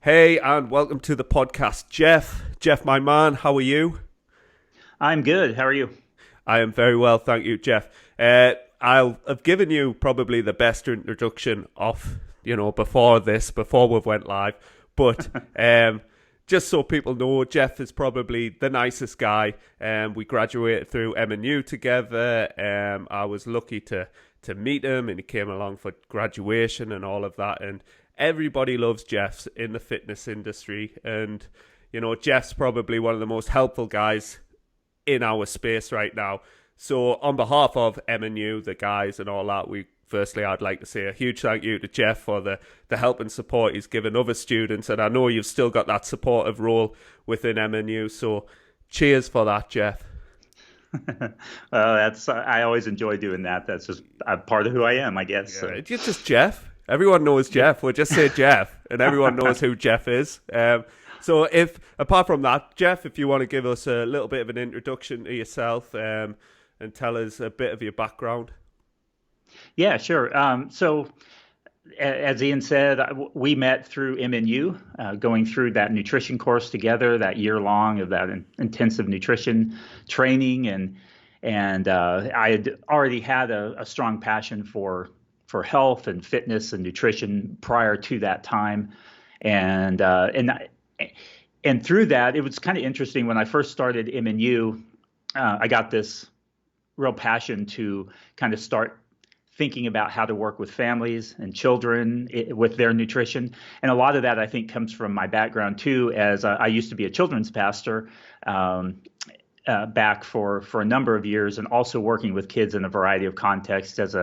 Hey, and welcome to the podcast, Jeff. Jeff, my man, how are you? I'm good. How are you? I am very well, thank you, Jeff. I'll have given you probably the best introduction before we've went live. But just so people know, Jeff is probably the nicest guy. We graduated through M&U together. I was lucky to meet him, and he came along for graduation and all of that. And everybody loves Jeff's in the fitness industry. And, Jeff's probably one of the most helpful guys in our space right now. So on behalf of M&U, the guys and all that, I'd like to say a huge thank you to Jeff for the help and support he's given other students. And I know you've still got that supportive role within M&U. So cheers for that, Jeff. I always enjoy doing that. That's just part of who I am, I guess. Yeah, it's just Jeff. Everyone knows Jeff. We'll just say Jeff, and everyone knows who Jeff is. So apart from that, Jeff, if you want to give us a little bit of an introduction to yourself and tell us a bit of your background. Yeah, sure. So as Ian said, we met through MNU, going through that nutrition course together, that year long of that intensive nutrition training. And I had already had a strong passion for health and fitness and nutrition prior to that time. And through that, it was kind of interesting. When I first started MNU, I got this real passion to kind of start thinking about how to work with families and children with their nutrition. And a lot of that, I think, comes from my background, too, as I used to be a children's pastor back for a number of years, and also working with kids in a variety of contexts as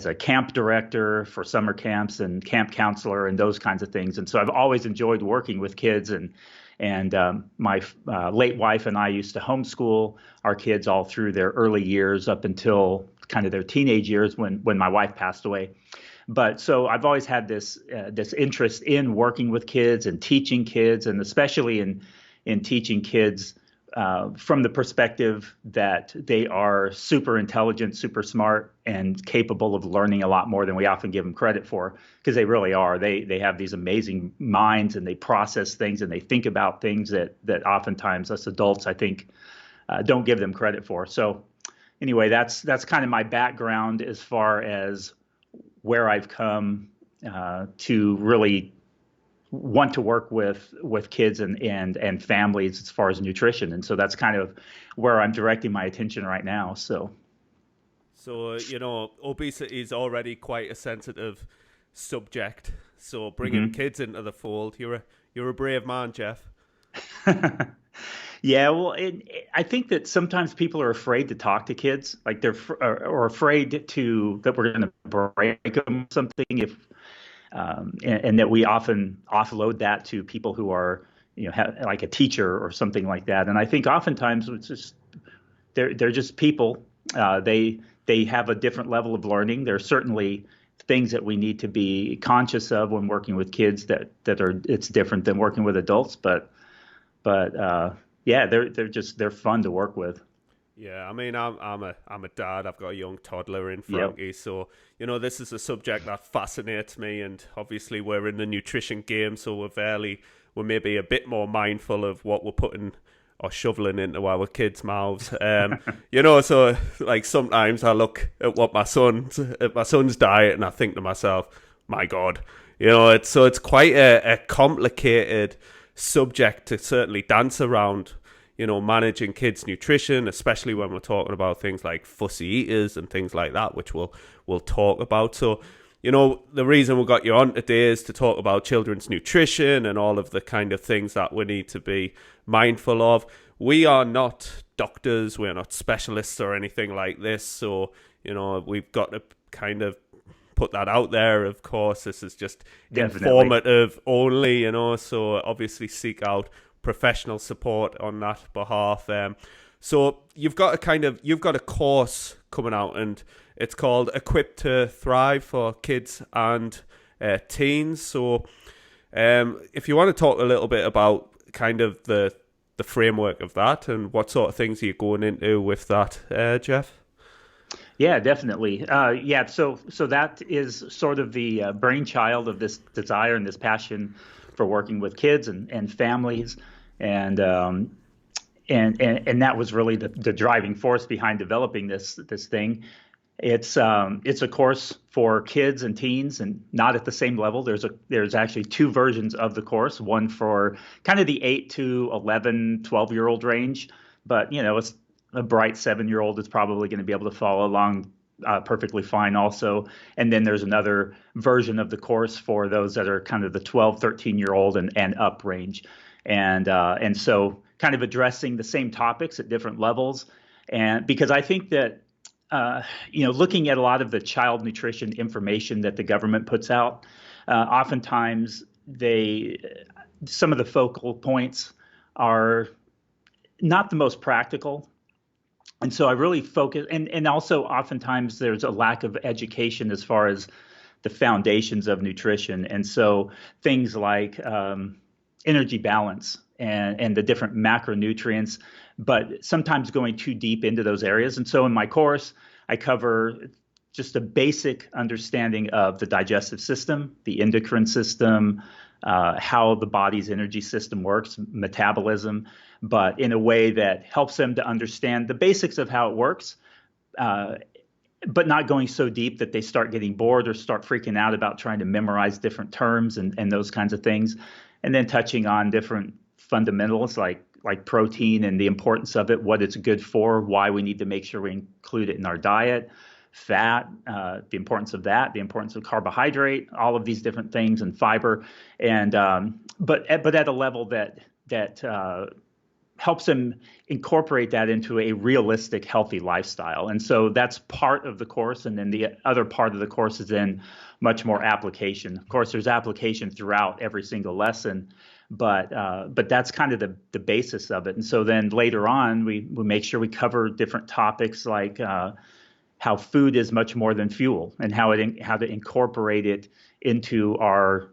a camp director for summer camps and camp counselor and those kinds of things. And so I've always enjoyed working with kids. And my late wife and I used to homeschool our kids all through their early years up until kind of their teenage years when my wife passed away. But so I've always had this interest in working with kids and teaching kids, and especially in teaching kids from the perspective that they are super intelligent, super smart, and capable of learning a lot more than we often give them credit for, because they really are. They have these amazing minds, and they process things, and they think about things that oftentimes us adults, I think, don't give them credit for. So anyway, that's kind of my background as far as where I've come to really want to work with kids and families as far as nutrition. And so that's kind of where I'm directing my attention right now. So obesity is already quite a sensitive subject. So bringing kids into the fold, you're a brave man, Jeff. Yeah, well, I think that sometimes people are afraid to talk to kids, like they're or afraid that we're going to break them something and that we often offload that to people who are, like a teacher or something like that. And I think oftentimes it's just they're just people. They have a different level of learning. There are certainly things that we need to be conscious of when working with kids that it's different than working with adults. But yeah, they're fun to work with. Yeah, I mean, I'm a dad. I've got a young toddler in Frankie, yep. So this is a subject that fascinates me, and obviously we're in the nutrition game, so we're maybe a bit more mindful of what we're putting or shoveling into our kids' mouths. So like sometimes I look at my son's diet, and I think to myself, my God, it's quite a complicated subject to certainly dance around. Managing kids' nutrition, especially when we're talking about things like fussy eaters and things like that, which we'll talk about. So, the reason we got you on today is to talk about children's nutrition and all of the kind of things that we need to be mindful of. We are not doctors, we're not specialists or anything like this. So, we've got to kind of put that out there. Of course, this is just Definitely. Informative only, so obviously seek out professional support on that behalf. So you've got a course coming out, and it's called Equipped to Thrive for kids and teens. So if you want to talk a little bit about kind of the framework of that and what sort of things you're going into with that, Jeff. Yeah, definitely. Yeah, so that is sort of the brainchild of this desire and this passion for working with kids and families, and and that was really the driving force behind developing this thing. It's a course for kids and teens, and not at the same level. There's actually two versions of the course, one for kind of the 8 to 11, 12-year old range, but it's a bright 7-year old is probably going to be able to follow along perfectly fine also. And then there's another version of the course for those that are kind of the 12, 13-year old and up range. And so kind of addressing the same topics at different levels. And because I think that looking at a lot of the child nutrition information that the government puts out, oftentimes some of the focal points are not the most practical. And so I really focus, and also oftentimes there's a lack of education as far as the foundations of nutrition. And so things like energy balance and the different macronutrients, but sometimes going too deep into those areas. And so in my course, I cover just a basic understanding of the digestive system, the endocrine system, how the body's energy system works, metabolism, but in a way that helps them to understand the basics of how it works, but not going so deep that they start getting bored or start freaking out about trying to memorize different terms and those kinds of things. And then touching on different fundamentals like protein and the importance of it, what it's good for, why we need to make sure we include it in our diet, fat, the importance of that, the importance of carbohydrate, all of these different things, and fiber, and but at a level that helps them incorporate that into a realistic, healthy lifestyle. And so that's part of the course. And then the other part of the course is then much more application. Of course, there's application throughout every single lesson, but that's kind of the basis of it. And so then later on, we make sure we cover different topics like how food is much more than fuel, and how to incorporate it into our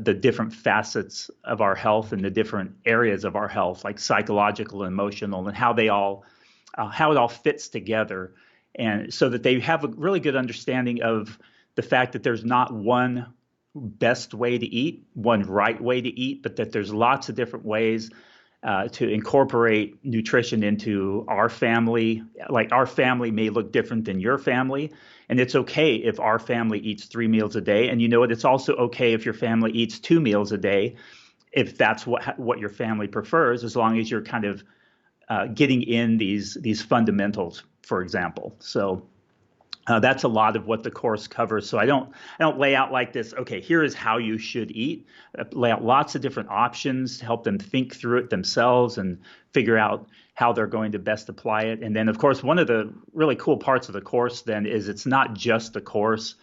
the different facets of our health and the different areas of our health, like psychological and emotional, and how it all fits together, and so that they have a really good understanding of the fact that there's not one best way to eat, one right way to eat, but that there's lots of different ways to incorporate nutrition into our family. Like our family may look different than your family. And it's okay if our family eats 3 meals a day. And you know what? It's also okay if your family eats 2 meals a day, if that's what your family prefers, as long as you're kind of getting in these fundamentals, for example. So that's a lot of what the course covers. So I don't lay out like this, okay, here is how you should eat. Lay out lots of different options to help them think through it themselves and figure out how they're going to best apply it. And then, of course, one of the really cool parts of the course then is it's not just the course.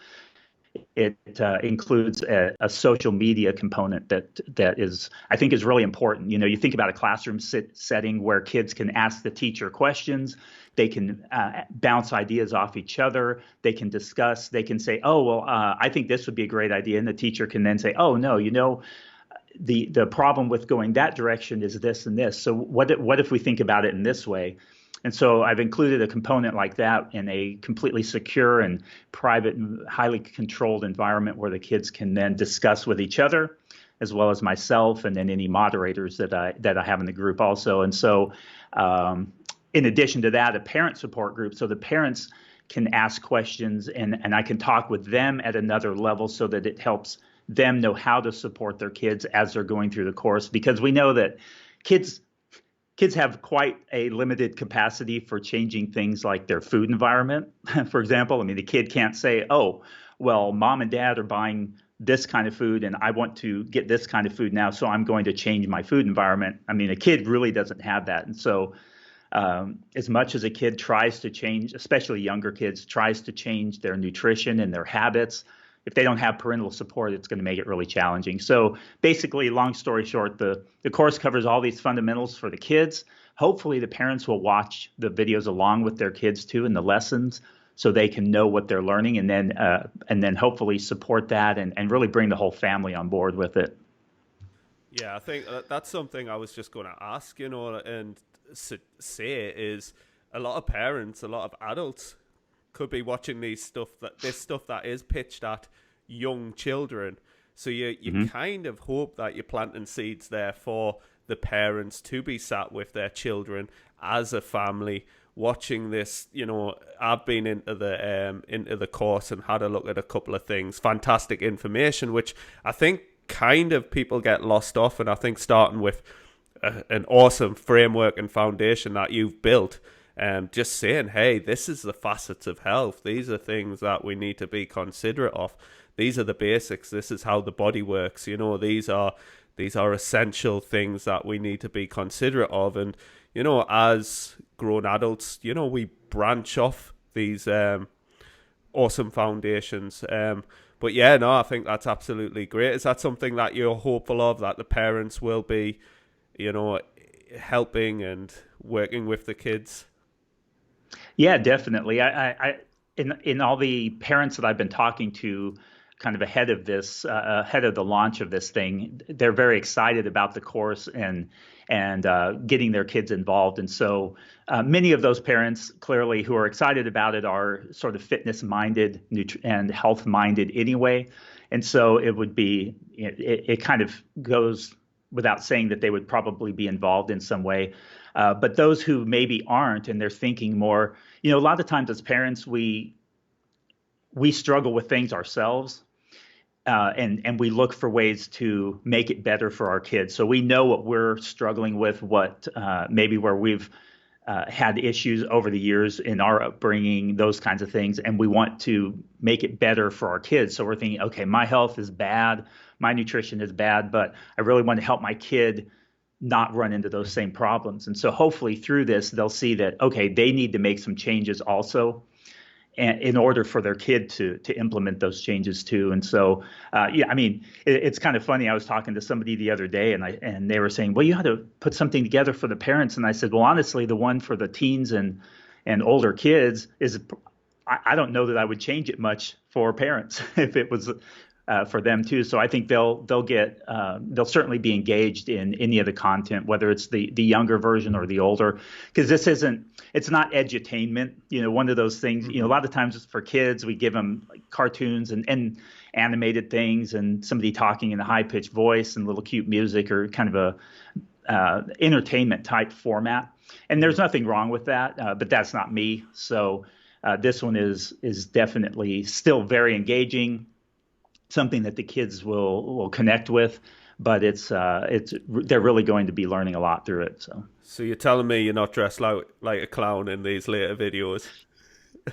It includes a social media component that is, I think, is really important. You think about a classroom setting where kids can ask the teacher questions. They can bounce ideas off each other. They can discuss. They can say, oh, well, I think this would be a great idea. And the teacher can then say, oh, no, the problem with going that direction is this and this. So what if we think about it in this way? And so I've included a component like that in a completely secure and private and highly controlled environment where the kids can then discuss with each other, as well as myself and then any moderators that I have in the group also. And so in addition to that, a parent support group. So the parents can ask questions and I can talk with them at another level so that it helps them know how to support their kids as they're going through the course, because we know that kids have quite a limited capacity for changing things like their food environment. For example, I mean, the kid can't say, oh, well, mom and dad are buying this kind of food and I want to get this kind of food now, so I'm going to change my food environment. I mean, a kid really doesn't have that. And so as much as a kid tries to change, especially younger kids, tries to change their nutrition and their habits, if they don't have parental support, it's going to make it really challenging. So basically, long story short, the course covers all these fundamentals for the kids. Hopefully, the parents will watch the videos along with their kids too in the lessons, so they can know what they're learning, and then hopefully support that and really bring the whole family on board with it. Yeah, I think that's something I was just going to ask, and say is a lot of parents, a lot of adults could be watching this stuff that is pitched at young children. So you kind of hope that you're planting seeds there for the parents to be sat with their children as a family watching this. I've been into the course and had a look at a couple of things. Fantastic information, which I think kind of people get lost off. And I think starting with an awesome framework and foundation that you've built, just saying, hey, this is the facets of health. These are things that we need to be considerate of. These are the basics. This is how the body works. These are essential things that we need to be considerate of. And, as grown adults, we branch off these awesome foundations. But yeah, no, I think that's absolutely great. Is that something that you're hopeful of, that the parents will be, helping and working with the kids? Yeah, definitely. I in all the parents that I've been talking to kind of ahead of the launch of this thing, they're very excited about the course and getting their kids involved. And so many of those parents clearly who are excited about it are sort of fitness minded and health minded anyway. And so it kind of goes without saying that they would probably be involved in some way. But those who maybe aren't, and they're thinking more, a lot of times as parents, we struggle with things ourselves. And we look for ways to make it better for our kids. So we know what we're struggling with, what maybe where we've had issues over the years in our upbringing, those kinds of things, and we want to make it better for our kids. So we're thinking, okay, my health is bad, my nutrition is bad, but I really want to help my kid not run into those same problems. And so hopefully through this, they'll see that, okay, they need to make some changes also, and in order for their kid to implement those changes too. And so, it's kind of funny. I was talking to somebody the other day and they were saying, well, you had to put something together for the parents. And I said, well, honestly, the one for the teens and older kids I don't know that I would change it much for parents if it was for them too. So I think they'll certainly be engaged in any of the content, whether it's the younger version or the older, because it's not edutainment. One of those things, a lot of times for kids, we give them like cartoons and animated things and somebody talking in a high pitched voice and little cute music or kind of a entertainment type format. And there's nothing wrong with that, but that's not me. So this one is definitely still very engaging, something that the kids will connect with, but they're really going to be learning a lot through it. So you're telling me you're not dressed like a clown in these later videos?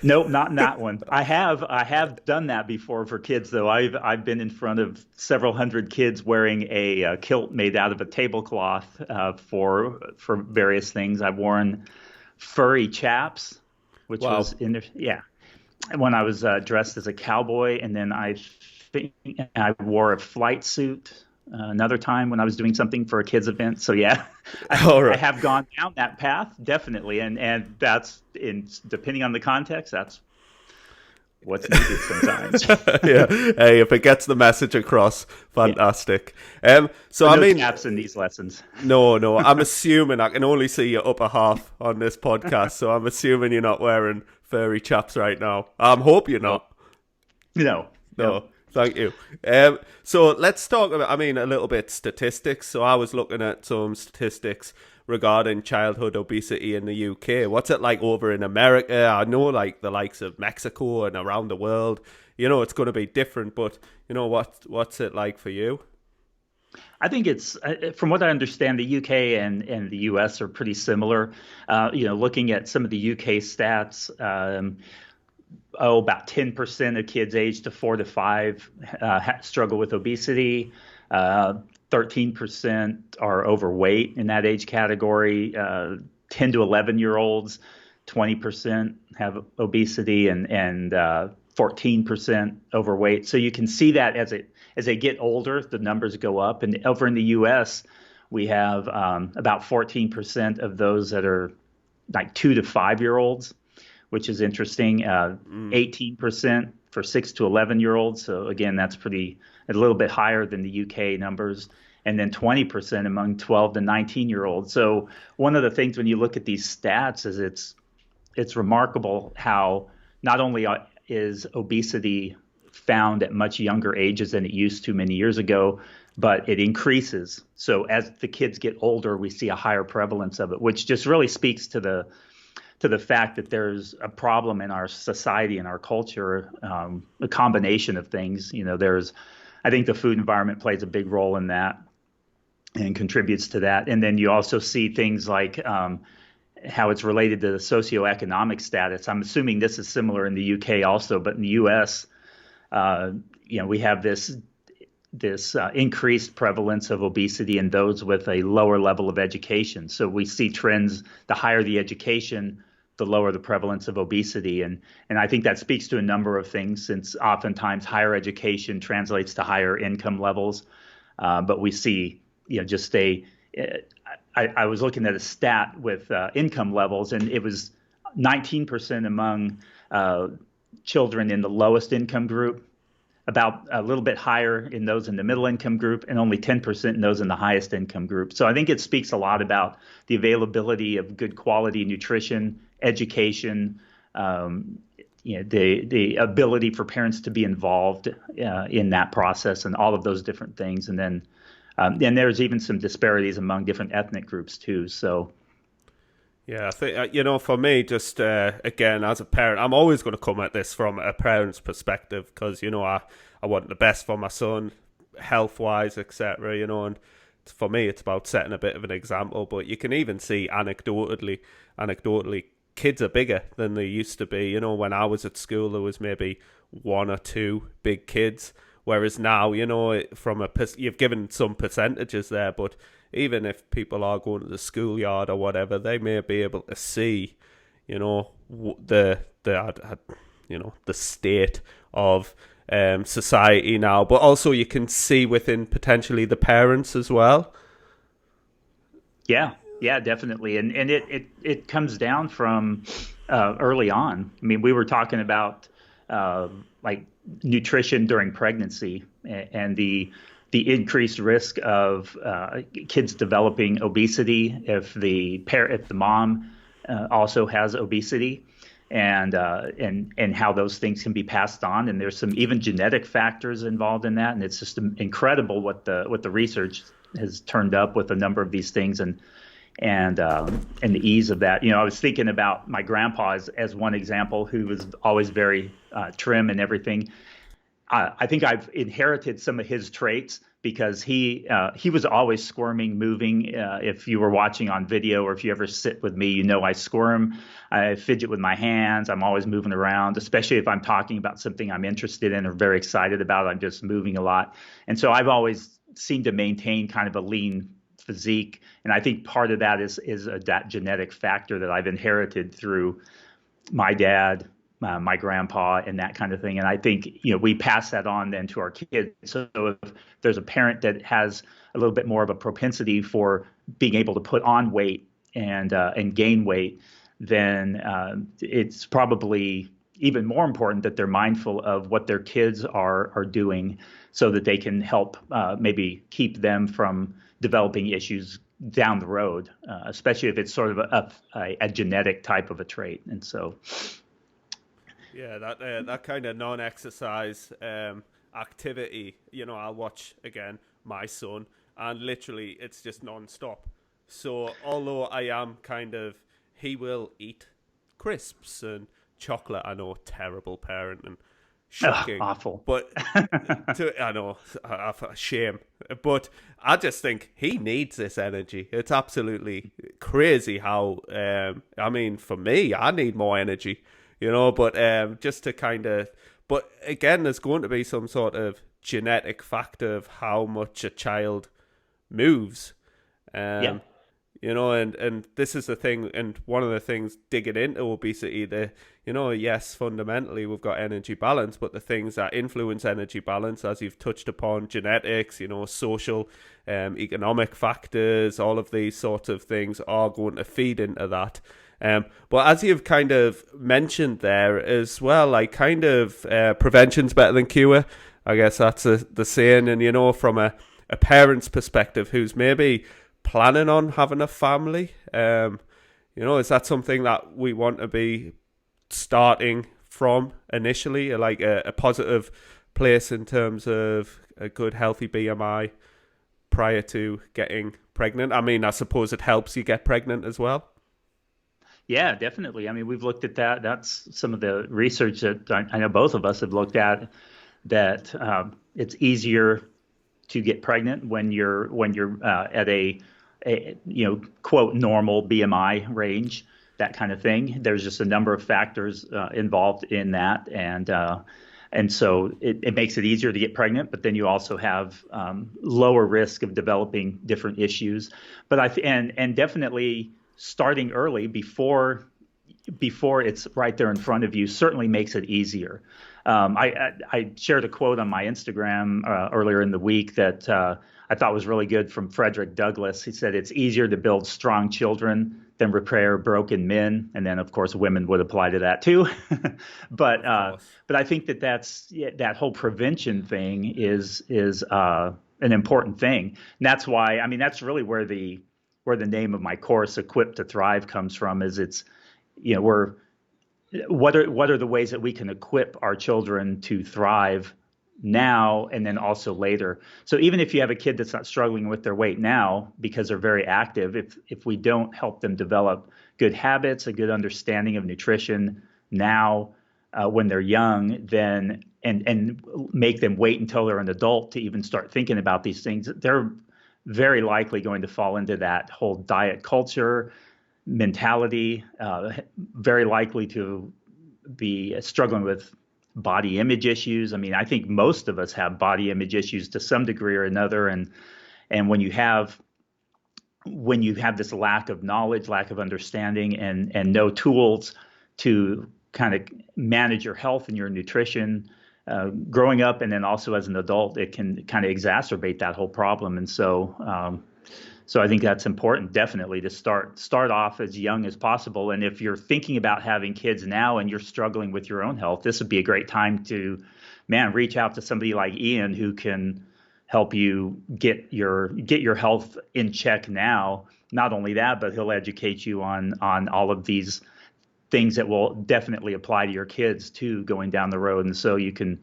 Nope, not in that one. I have done that before for kids though. I've been in front of several hundred kids wearing a kilt made out of a tablecloth for various things. I've worn furry chaps, which was when I was dressed as a cowboy, and then I wore a flight suit another time when I was doing something for a kids event. So yeah, I have gone down that path definitely, and that's depending on the context, that's what's needed sometimes. Yeah, hey, if it gets the message across, fantastic. So no taps in these lessons. No, I'm assuming I can only see your upper half on this podcast, so I'm assuming you're not wearing furry chaps right now. I hope you're not. No. Thank you. So let's talk about, a little bit statistics. So I was looking at some statistics regarding childhood obesity in the UK. What's it like over in America? I know like the likes of Mexico and around the world, it's going to be different, but what's it like for you? I think it's, from what I understand, the UK and the US are pretty similar. Looking at some of the UK stats, about 10% of kids aged to 4 to 5 struggle with obesity. 13% are overweight in that age category. 10 to 11-year-olds, 20% have obesity, and 14% overweight. So you can see that as they get older, the numbers go up. And over in the U.S., we have about 14% of those that are like 2 to 5-year-olds, which is interesting. 18% for 6 to 11-year-olds. So again, that's a little bit higher than the UK numbers. And then 20% among 12 to 19-year-olds. So one of the things when you look at these stats is it's remarkable how not only is obesity found at much younger ages than it used to many years ago, but it increases. So as the kids get older, we see a higher prevalence of it, which just really speaks to the fact that there's a problem in our society and our culture, a combination of things. I think the food environment plays a big role in that and contributes to that. And then you also see things like how it's related to the socioeconomic status. I'm assuming this is similar in the UK also, but in the US, we have this increased prevalence of obesity in those with a lower level of education. So we see trends, the higher the education, the lower the prevalence of obesity. And I think that speaks to a number of things, since oftentimes higher education translates to higher income levels. But we see, I was looking at a stat with income levels, and it was 19% among children in the lowest income group, about a little bit higher in those in the middle income group, and only 10% in those in the highest income group. So I think it speaks a lot about the availability of good quality nutrition, education, the ability for parents to be involved in that process, and all of those different things. And then and there's even some disparities among different ethnic groups too. So. Yeah, I think, for me, just again, as a parent, I'm always going to come at this from a parent's perspective, because, I want the best for my son, health-wise, etc., and for me, it's about setting a bit of an example. But you can even see anecdotally, kids are bigger than they used to be. When I was at school, there was maybe one or two big kids, whereas now, you've given some percentages there, but even if people are going to the schoolyard or whatever, they may be able to see, the state of society now. But also you can see within potentially the parents as well. Yeah, definitely. And it comes down from early on. I mean, we were talking about like nutrition during pregnancy and the increased risk of kids developing obesity if the mom also has obesity, and how those things can be passed on. And there's some even genetic factors involved in that. And it's just incredible what the research has turned up with a number of these things, and the ease of that. I was thinking about my grandpa as one example, who was always very trim and everything. I think I've inherited some of his traits, because he was always squirming, moving. If you were watching on video, or if you ever sit with me, I squirm, I fidget with my hands. I'm always moving around, especially if I'm talking about something I'm interested in or very excited about. I'm just moving a lot. And so I've always seemed to maintain kind of a lean physique. And I think part of that is that genetic factor that I've inherited through my dad, my grandpa, and that kind of thing. And I think, we pass that on then to our kids. So if there's a parent that has a little bit more of a propensity for being able to put on weight and gain weight, then it's probably even more important that they're mindful of what their kids are doing, so that they can help maybe keep them from developing issues down the road, especially if it's sort of a genetic type of a trait. And so. Yeah, that kind of non-exercise activity, I'll watch, again, my son, and literally it's just non-stop. So although I am he will eat crisps and chocolate. I know, terrible parent and shocking. Awful. But I know, shame. But I just think he needs this energy. It's absolutely crazy how, for me, I need more energy. But just to but again, there's going to be some sort of genetic factor of how much a child moves. And this is the thing, and one of the things digging into obesity, yes, fundamentally we've got energy balance, but the things that influence energy balance, as you've touched upon, genetics, social, economic factors, all of these sorts of things are going to feed into that. But as you've kind of mentioned there as well, prevention's better than cure. I guess that's the saying. And, from a parent's perspective who's maybe planning on having a family, is that something that we want to be starting from initially, like a positive place in terms of a good healthy BMI prior to getting pregnant? I mean, I suppose it helps you get pregnant as well. Yeah, definitely. I mean, we've looked at that. That's some of the research that I know both of us have looked at, that it's easier to get pregnant when you're at a quote normal BMI range, that kind of thing. There's just a number of factors involved in that, and so it makes it easier to get pregnant. But then you also have lower risk of developing different issues. But and definitely starting early before it's right there in front of you certainly makes it easier. I shared a quote on my Instagram earlier in the week that I thought was really good from Frederick Douglass. He said, "It's easier to build strong children than repair broken men." And then, of course, women would apply to that too. But I think that whole prevention thing is an important thing. And that's why, I mean, that's really where the name of my course, Equipped to Thrive, comes from. Is it's, what are the ways that we can equip our children to thrive now and then also later. So even if you have a kid that's not struggling with their weight now because they're very active, if we don't help them develop good habits, a good understanding of nutrition now when they're young, then and make them wait until they're an adult to even start thinking about these things, they're very likely going to fall into that whole diet culture mentality, very likely to be struggling with body image issues. I mean, I think most of us have body image issues to some degree or another, and when you have this lack of knowledge, lack of understanding, and no tools to kind of manage your health and your nutrition, growing up and then also as an adult, it can kind of exacerbate that whole problem. And so I think that's important, definitely, to start off as young as possible. And if you're thinking about having kids now and you're struggling with your own health, this would be a great time to, reach out to somebody like Ian who can help you get your health in check now. Not only that, but he'll educate you on all of these things that will definitely apply to your kids too, going down the road. And so you can,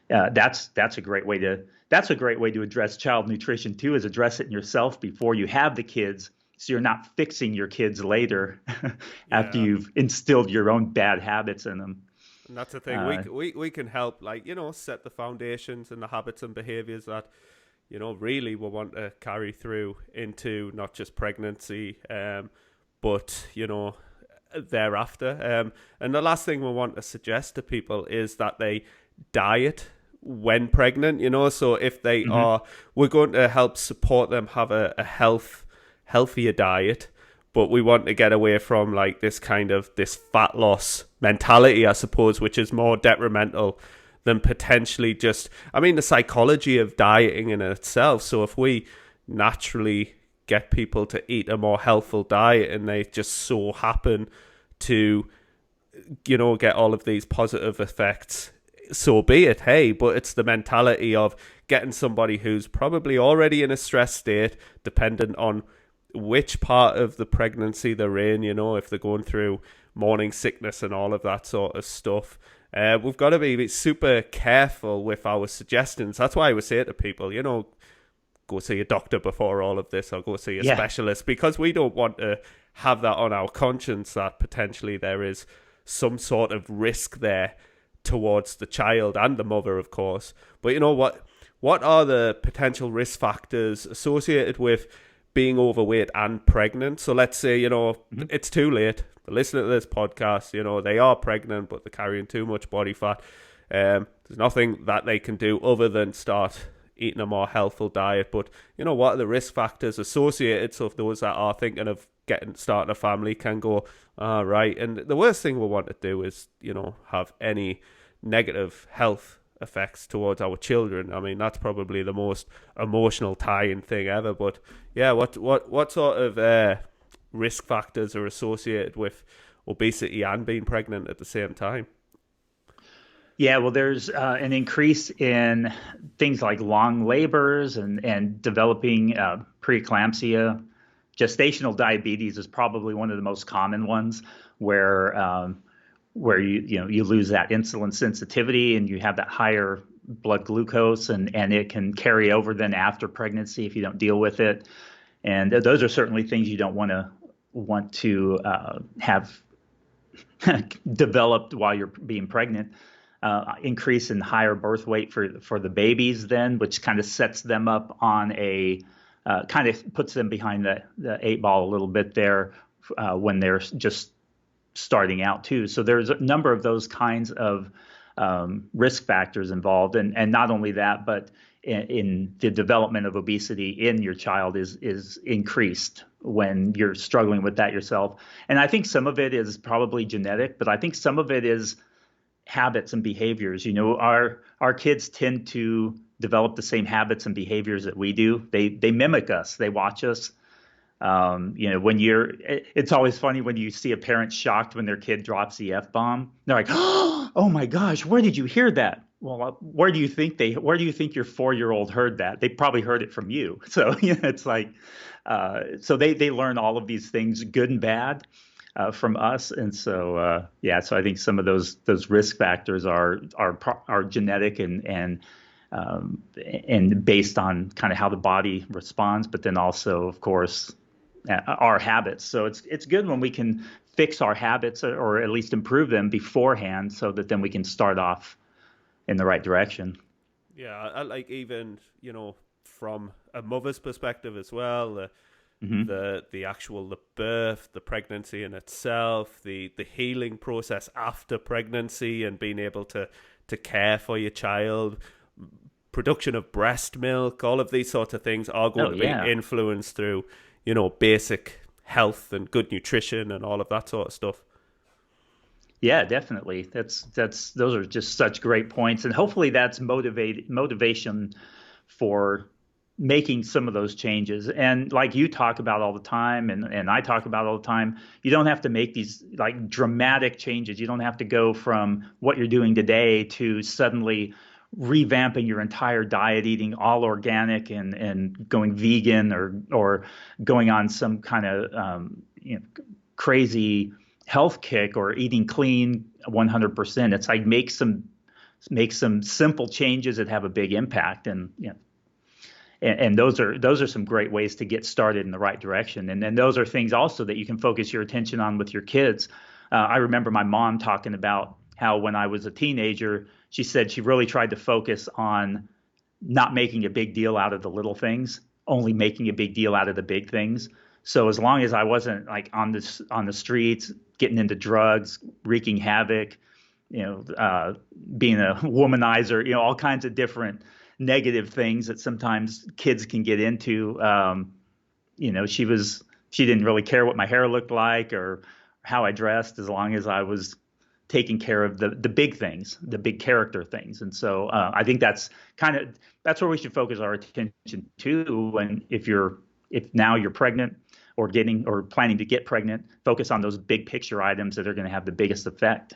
that's a great way to address child nutrition too, is address it in yourself before you have the kids, so you're not fixing your kids later after you've instilled your own bad habits in them. And that's the thing. We can help, set the foundations and the habits and behaviors that, really we want to carry through into not just pregnancy, but, thereafter. And the last thing we want to suggest to people is that they diet when pregnant, so if they are, we're going to help support them have a healthier diet, but we want to get away from this fat loss mentality, I suppose, which is more detrimental than potentially just, the psychology of dieting in itself. So if we naturally get people to eat a more healthful diet and they just so happen to, get all of these positive effects, so be it, hey, but it's the mentality of getting somebody who's probably already in a stress state, dependent on which part of the pregnancy they're in, if they're going through morning sickness and all of that sort of stuff. We've got to be super careful with our suggestions. That's why I would say to people, go see a doctor before all of this, or go see a specialist, because we don't want to have that on our conscience that potentially there is some sort of risk there towards the child and the mother, of course. But what are the potential risk factors associated with being overweight and pregnant? So let's say, it's too late. They're listening to this podcast, they are pregnant, but they're carrying too much body fat. There's nothing that they can do other than start eating a more healthful diet. But what are the risk factors associated? So if those that are thinking of starting a family can go, right. And the worst thing we want to do is, have any negative health effects towards our children. That's probably the most emotional tie-in thing ever. But yeah, what sort of risk factors are associated with obesity and being pregnant at the same time? Yeah, well, there's an increase in things like long labors and developing preeclampsia. Gestational diabetes is probably one of the most common ones, where where you lose that insulin sensitivity and you have that higher blood glucose, and it can carry over then after pregnancy if you don't deal with it. And those are certainly things you don't want to have developed while you're being pregnant. Increase in higher birth weight for the babies then, which kind of sets them up on a kind of puts them behind the eight ball a little bit there when they're just starting out too. So there's a number of those kinds of risk factors involved, and not only that, but in the development of obesity in your child is increased when you're struggling with that yourself. And I think some of it is probably genetic, but I think some of it is habits and behaviors. Our kids tend to develop the same habits and behaviors that we do. They mimic us. They watch us. It's always funny when you see a parent shocked when their kid drops the F-bomb. They're like, oh my gosh, where did you hear that? Well, where do you think your 4-year-old heard that? They probably heard it from you. So it's like, so they learn all of these things, good and bad, from us. And so, so I think some of those risk factors are genetic and based on kind of how the body responds, but then also, of course, our habits. So it's good when we can fix our habits or at least improve them beforehand, so that then we can start off in the right direction. Yeah, I like even, from a mother's perspective as well, the actual birth, the pregnancy in itself, the healing process after pregnancy and being able to care for your child, production of breast milk, all of these sorts of things are going to be influenced through, basic health and good nutrition and all of that sort of stuff. Yeah, definitely. Those are just such great points, and hopefully that's motivation for making some of those changes. And like you talk about all the time, and I talk about all the time, you don't have to make these like dramatic changes. You don't have to go from what you're doing today to suddenly revamping your entire diet, eating all organic and going vegan or going on some kind of crazy health kick or eating clean 100%. It's like make some simple changes that have a big impact, and those are some great ways to get started in the right direction. And then those are things also that you can focus your attention on with your kids. I remember my mom talking about how when I was a teenager, she said she really tried to focus on not making a big deal out of the little things, only making a big deal out of the big things. So as long as I wasn't like on the streets, getting into drugs, wreaking havoc, being a womanizer, all kinds of different negative things that sometimes kids can get into. She didn't really care what my hair looked like or how I dressed, as long as I was taking care of the big things, the big character things. And so I think that's where we should focus our attention to. And if now you're pregnant or planning to get pregnant, focus on those big picture items that are going to have the biggest effect.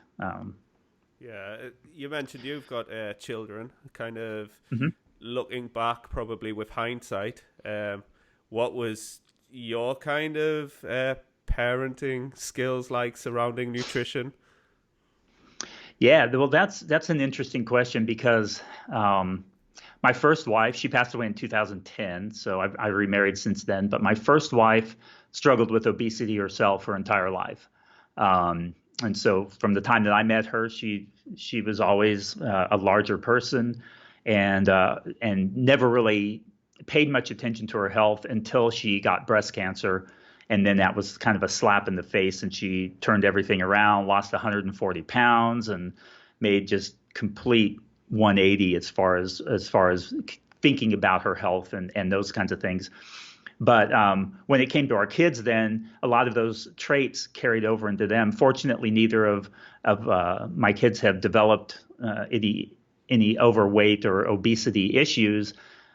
You mentioned you've got children. Kind of looking back, probably with hindsight, what was your kind of parenting skills like surrounding nutrition? Yeah, well, that's an interesting question because my first wife, she passed away in 2010, so I remarried since then. But my first wife struggled with obesity herself her entire life, and so from the time that I met her, she was always a larger person, and never really paid much attention to her health until she got breast cancer. And then that was kind of a slap in the face, and she turned everything around, lost 140 pounds, and made just complete 180 as far as thinking about her health and those kinds of things. But when it came to our kids, then a lot of those traits carried over into them. Fortunately, neither of my kids have developed any overweight or obesity issues.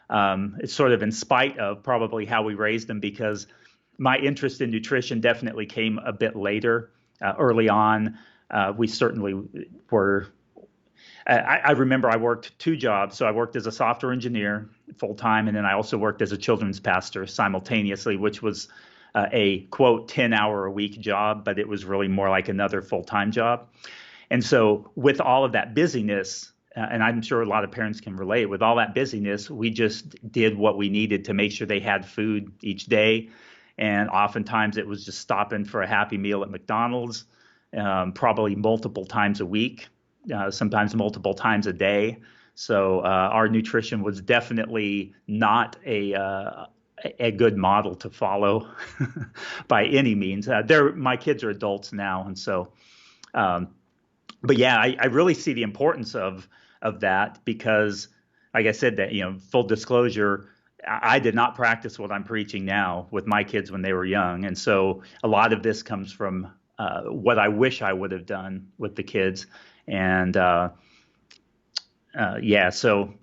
It's sort of in spite of probably how we raised them, because my interest in nutrition definitely came a bit later. Early on, we certainly were. I remember I worked 2 jobs. So I worked as a software engineer full time, and then I also worked as a children's pastor simultaneously, which was a quote 10-hour a week job, but it was really more like another full time job. And so with all of that busyness, and I'm sure a lot of parents can relate, with all that busyness, we just did what we needed to make sure they had food each day. And oftentimes it was just stopping for a Happy Meal at McDonald's, probably multiple times a week, sometimes multiple times a day. So our nutrition was definitely not a good model to follow by any means. My kids are adults now, and so, but yeah, I really see the importance of that because, like I said, that full disclosure, I did not practice what I'm preaching now with my kids when they were young, and so a lot of this comes from what I wish I would have done with the kids, and yeah, so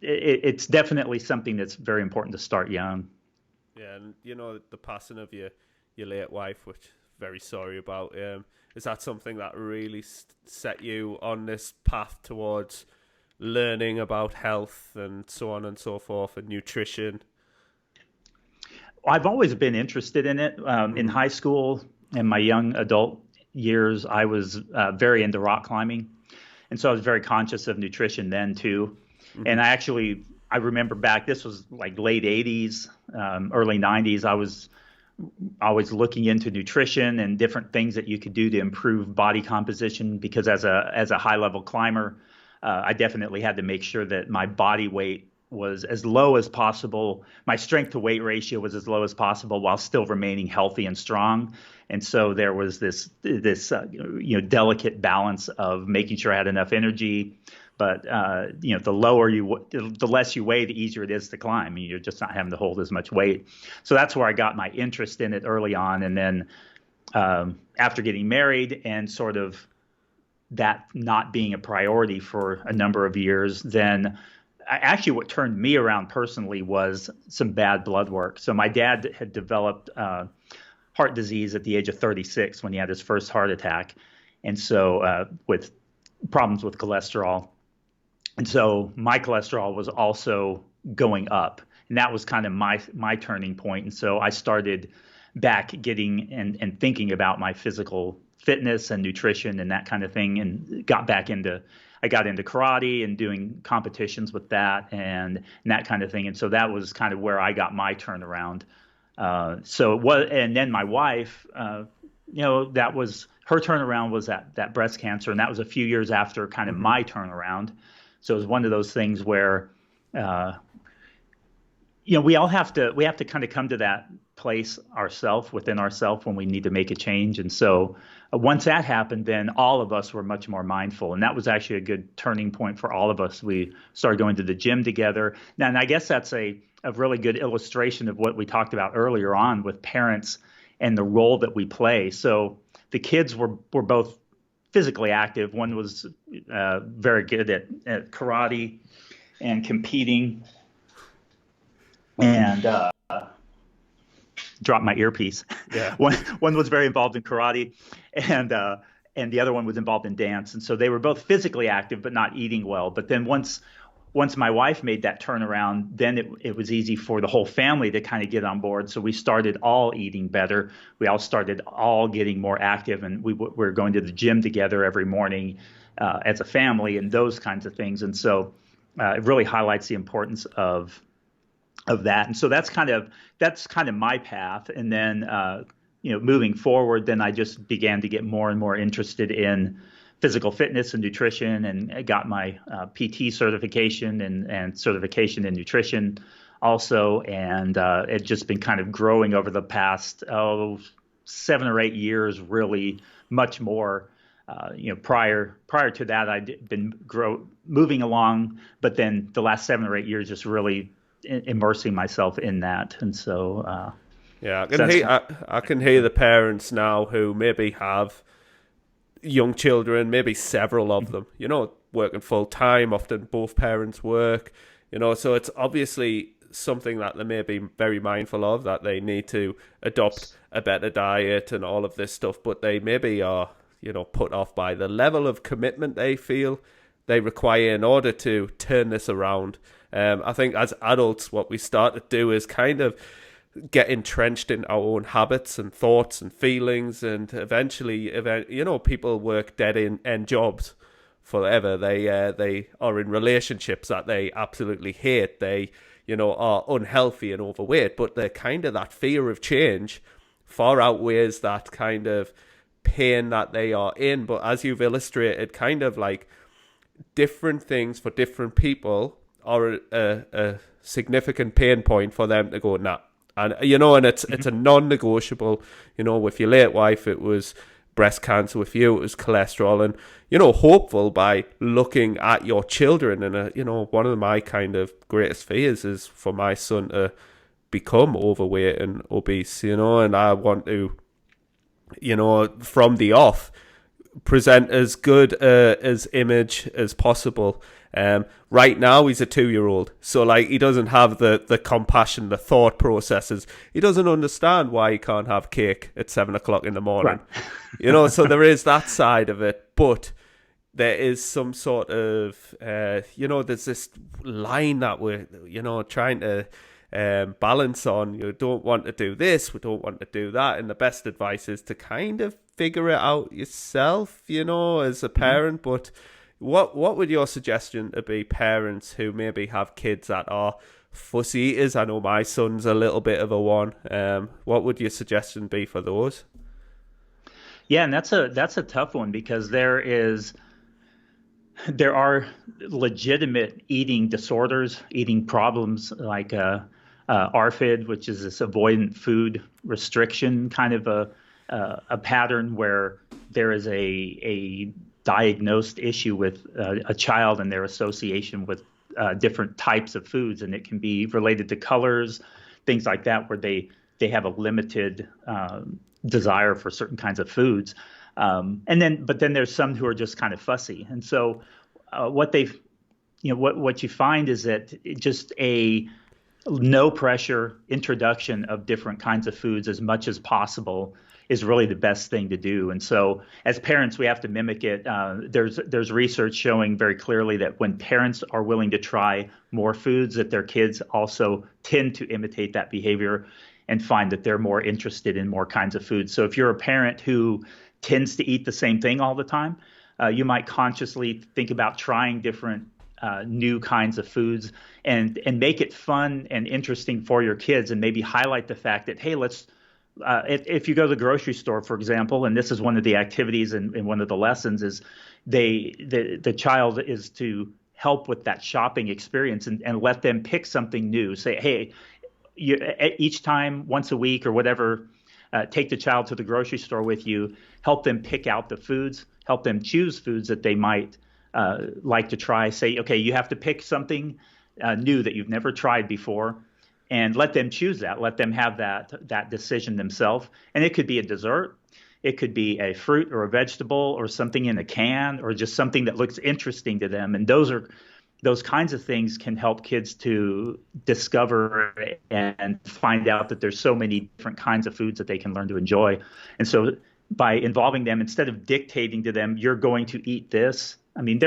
it's definitely something that's very important to start young. Yeah, and the passing of your late wife, which very sorry about. Is that something that really set you on this path towards learning about health and so on and so forth and nutrition? I've always been interested in it. In high school and my young adult years, I was very into rock climbing. And so I was very conscious of nutrition then too. Mm-hmm. And I remember back, this was like late 80s, early 90s. I was always looking into nutrition and different things that you could do to improve body composition because as a high level climber, I definitely had to make sure that my body weight was as low as possible. My strength to weight ratio was as low as possible while still remaining healthy and strong. And so there was this delicate balance of making sure I had enough energy. But the less you weigh, the easier it is to climb. I mean, you're just not having to hold as much weight. So that's where I got my interest in it early on. And then after getting married and sort of that not being a priority for a number of years, then actually what turned me around personally was some bad blood work. So my dad had developed heart disease at the age of 36 when he had his first heart attack. And so with problems with cholesterol. And so my cholesterol was also going up. And that was kind of my turning point. And so I started back getting and thinking about my physical fitness and nutrition and that kind of thing, and got into karate and doing competitions with that and that kind of thing. And so that was kind of where I got my turnaround. So it was, and then my wife, that was her turnaround was that breast cancer, and that was a few years after kind of my turnaround. So it was one of those things where, we all have to kind of come to that place within ourselves when we need to make a change. And so once that happened, then all of us were much more mindful. And that was actually a good turning point for all of us. We started going to the gym together. Now, and I guess that's a really good illustration of what we talked about earlier on with parents and the role that we play. So the kids were both physically active. One was very good at karate and competing, and dropped my earpiece. Yeah. One was very involved in karate, and the other one was involved in dance. And so they were both physically active, but not eating well. But then once my wife made that turnaround, then it was easy for the whole family to kind of get on board. So we started all eating better. We all started all getting more active, and we were going to the gym together every morning as a family and those kinds of things. And so it really highlights the importance of that. And so that's kind of my path. And then moving forward, then I just began to get more and more interested in physical fitness and nutrition, and I got my PT certification and certification in nutrition also. And it's just been kind of growing over the past 7 or 8 years, really much more. Prior to that, I'd been moving along, but then the last 7 or 8 years, just really immersing myself in that. And so yeah, I can hear the parents now who maybe have young children, maybe several of them, working full time, often both parents work, so it's obviously something that they may be very mindful of, that they need to adopt a better diet and all of this stuff, but they maybe are, put off by the level of commitment they feel they require in order to turn this around. I think as adults, what we start to do is kind of get entrenched in our own habits and thoughts and feelings, and eventually, people work dead-end jobs forever. They are in relationships that they absolutely hate. They, are unhealthy and overweight, but they're kind of that fear of change far outweighs that kind of pain that they are in. But as you've illustrated, kind of like different things for different people are a significant pain point for them to go, nah. And, and it's a non-negotiable, with your late wife, it was breast cancer. With you, it was cholesterol. And, hopeful by looking at your children. And, one of my kind of greatest fears is for my son to become overweight and obese, and I want to, from the off, present as good as image as possible. Right now he's a 2-year-old, so like he doesn't have the compassion, the thought processes. He doesn't understand why he can't have cake at 7:00 in the morning. Right. So there is that side of it, but there is some sort of there's this line that we're trying to balance on. You don't want to do this, we don't want to do that, and the best advice is to kind of figure it out yourself, as a parent. But what would your suggestion to be parents who maybe have kids that are fussy eaters? I know my son's a little bit of a one. What would your suggestion be for those? Yeah, and that's a tough one, because there are legitimate eating disorders, eating problems like ARFID, which is this avoidant food restriction kind of a pattern where there is a diagnosed issue with a child and their association with different types of foods, and it can be related to colors, things like that, where they have a limited desire for certain kinds of foods. But then there's some who are just kind of fussy. And so what you find is that just a no pressure introduction of different kinds of foods as much as possible is really the best thing to do. And so as parents, we have to mimic it. There's research showing very clearly that when parents are willing to try more foods, that their kids also tend to imitate that behavior and find that they're more interested in more kinds of foods. So if you're a parent who tends to eat the same thing all the time, you might consciously think about trying different new kinds of foods and make it fun and interesting for your kids, and maybe highlight the fact that, hey, if you go to the grocery store, for example, and this is one of the activities and one of the lessons is the child is to help with that shopping experience and let them pick something new. Say, hey, each time, once a week or whatever, take the child to the grocery store with you, help them pick out the foods, help them choose foods that they might like to try. Say, okay, you have to pick something new that you've never tried before, and let them choose that. Let them have that decision themselves. And it could be a dessert. It could be a fruit or a vegetable or something in a can or just something that looks interesting to them. And those kinds of things can help kids to discover and find out that there's so many different kinds of foods that they can learn to enjoy. And so by involving them, instead of dictating to them, you're going to eat this. I mean,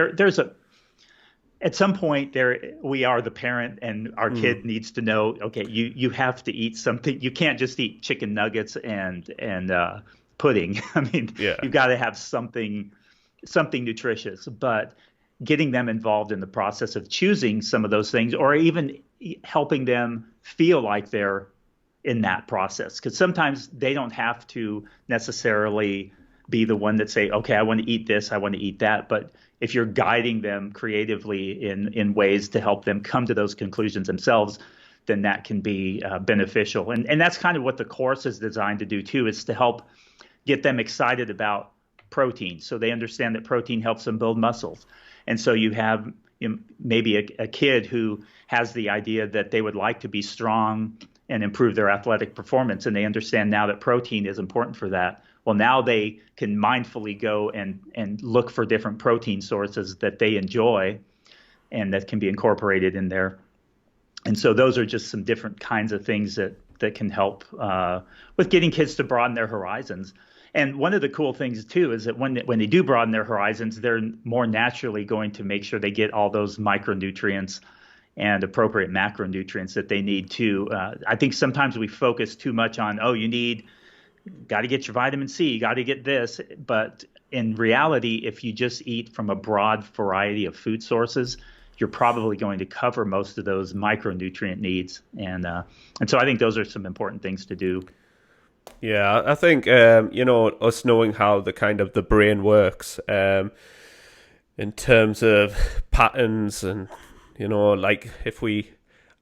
at some point we are the parent, and our kid needs to know, okay, you have to eat something. You can't just eat chicken nuggets and pudding. I mean, you've got to have something nutritious. But getting them involved in the process of choosing some of those things, or even helping them feel like they're in that process, because sometimes they don't have to necessarily be the one that say, okay, I want to eat this, I want to eat that. But if you're guiding them creatively in ways to help them come to those conclusions themselves, then that can be beneficial. And that's kind of what the course is designed to do too, is to help get them excited about protein, so they understand that protein helps them build muscles. And so you have maybe a kid who has the idea that they would like to be strong and improve their athletic performance, and they understand now that protein is important for that. Well, now they can mindfully go and look for different protein sources that they enjoy and that can be incorporated in there. And so those are just some different kinds of things that can help with getting kids to broaden their horizons. And one of the cool things, too, is that when they do broaden their horizons, they're more naturally going to make sure they get all those micronutrients and appropriate macronutrients that they need too. I think sometimes we focus too much on, oh, got to get your vitamin C, you got to get this. But in reality, if you just eat from a broad variety of food sources, you're probably going to cover most of those micronutrient needs. And so I think those are some important things to do. Yeah, I think, us knowing how the brain works in terms of patterns and, like if we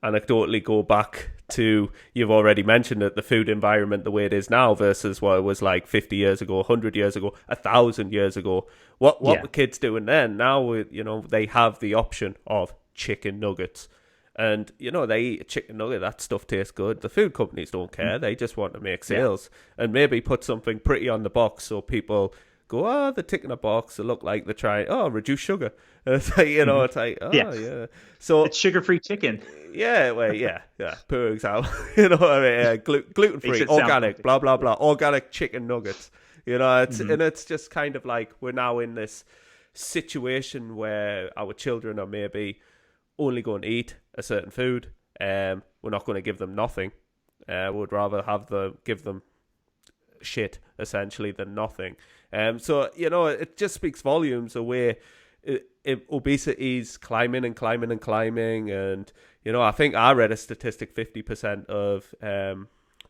anecdotally go back to, you've already mentioned it, the food environment the way it is now versus what it was like 50 years ago, 100 years ago, 1,000 years ago. What were kids doing then? Now, they have the option of chicken nuggets. And, they eat a chicken nugget, that stuff tastes good. The food companies don't care. They just want to make sales and maybe put something pretty on the box so people go, they're ticking a box. They look like they're trying, reduce sugar. And it's like, it's like, yeah. So it's sugar-free chicken. Yeah, well, yeah, poor example. What I mean? Gluten-free, organic, blah, blah, blah, organic chicken nuggets. And it's just kind of like we're now in this situation where our children are maybe only going to eat a certain food. We're not going to give them nothing. We'd rather give them shit, essentially, than nothing. So, it just speaks volumes of where obesity's climbing and climbing and climbing. And, I think I read a statistic, 50% of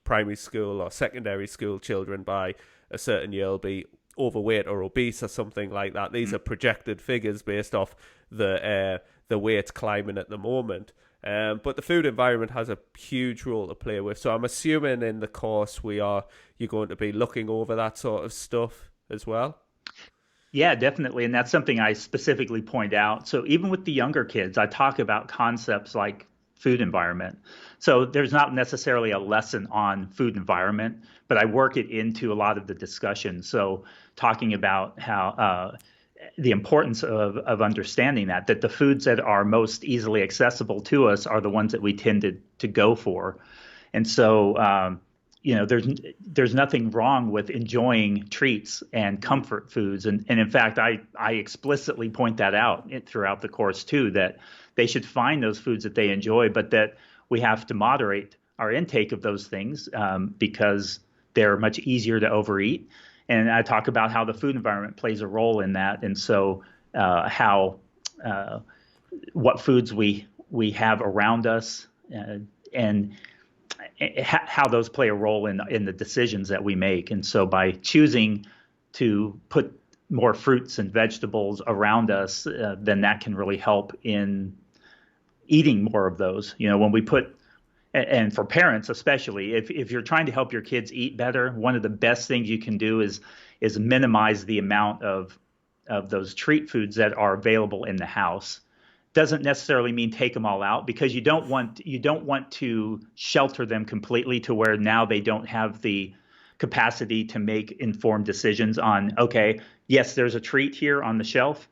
primary school or secondary school children by a certain year will be overweight or obese or something like that. These are projected figures based off the way it's climbing at the moment. But the food environment has a huge role to play with. So I'm assuming in the course you're going to be looking over that sort of stuff as well. Yeah, definitely. And that's something I specifically point out. So even with the younger kids, I talk about concepts like food environment. So there's not necessarily a lesson on food environment, but I work it into a lot of the discussion. So talking about how the importance of understanding that the foods that are most easily accessible to us are the ones that we tend to go for. And so, there's nothing wrong with enjoying treats and comfort foods. And in fact, I explicitly point that out throughout the course too, that they should find those foods that they enjoy, but that we have to moderate our intake of those things because they're much easier to overeat. And I talk about how the food environment plays a role in that. And so what foods we have around us and how those play a role in the decisions that we make. And so by choosing to put more fruits and vegetables around us, then that can really help in eating more of those. When we put, and for parents especially, if you're trying to help your kids eat better, one of the best things you can do is minimize the amount of those treat foods that are available in the house. Doesn't necessarily mean take them all out, because you don't want to shelter them completely to where now they don't have the capacity to make informed decisions on, okay, yes, there's a treat here on the shelf,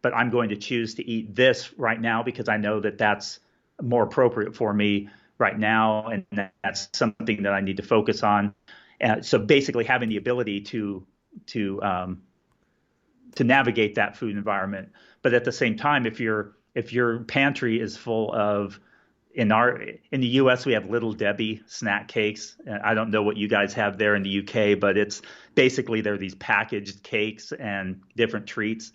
but I'm going to choose to eat this right now because I know that that's more appropriate for me right now, and that's something that I need to focus on. So basically having the ability to navigate that food environment. But at the same time, if your pantry is full of, in the U.S. we have Little Debbie snack cakes. I don't know what you guys have there in the U.K., but it's basically they're these packaged cakes and different treats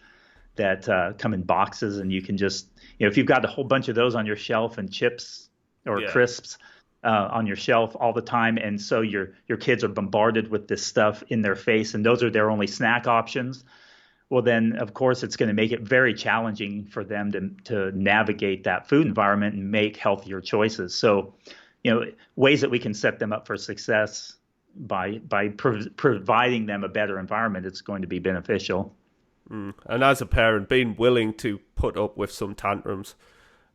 that come in boxes, and you can just, if you've got a whole bunch of those on your shelf and chips or crisps on your shelf all the time, and so your kids are bombarded with this stuff in their face, and those are their only snack options. Well, then, of course, it's going to make it very challenging for them to navigate that food environment and make healthier choices. So, ways that we can set them up for success by providing them a better environment, it's going to be beneficial. And as a parent, being willing to put up with some tantrums,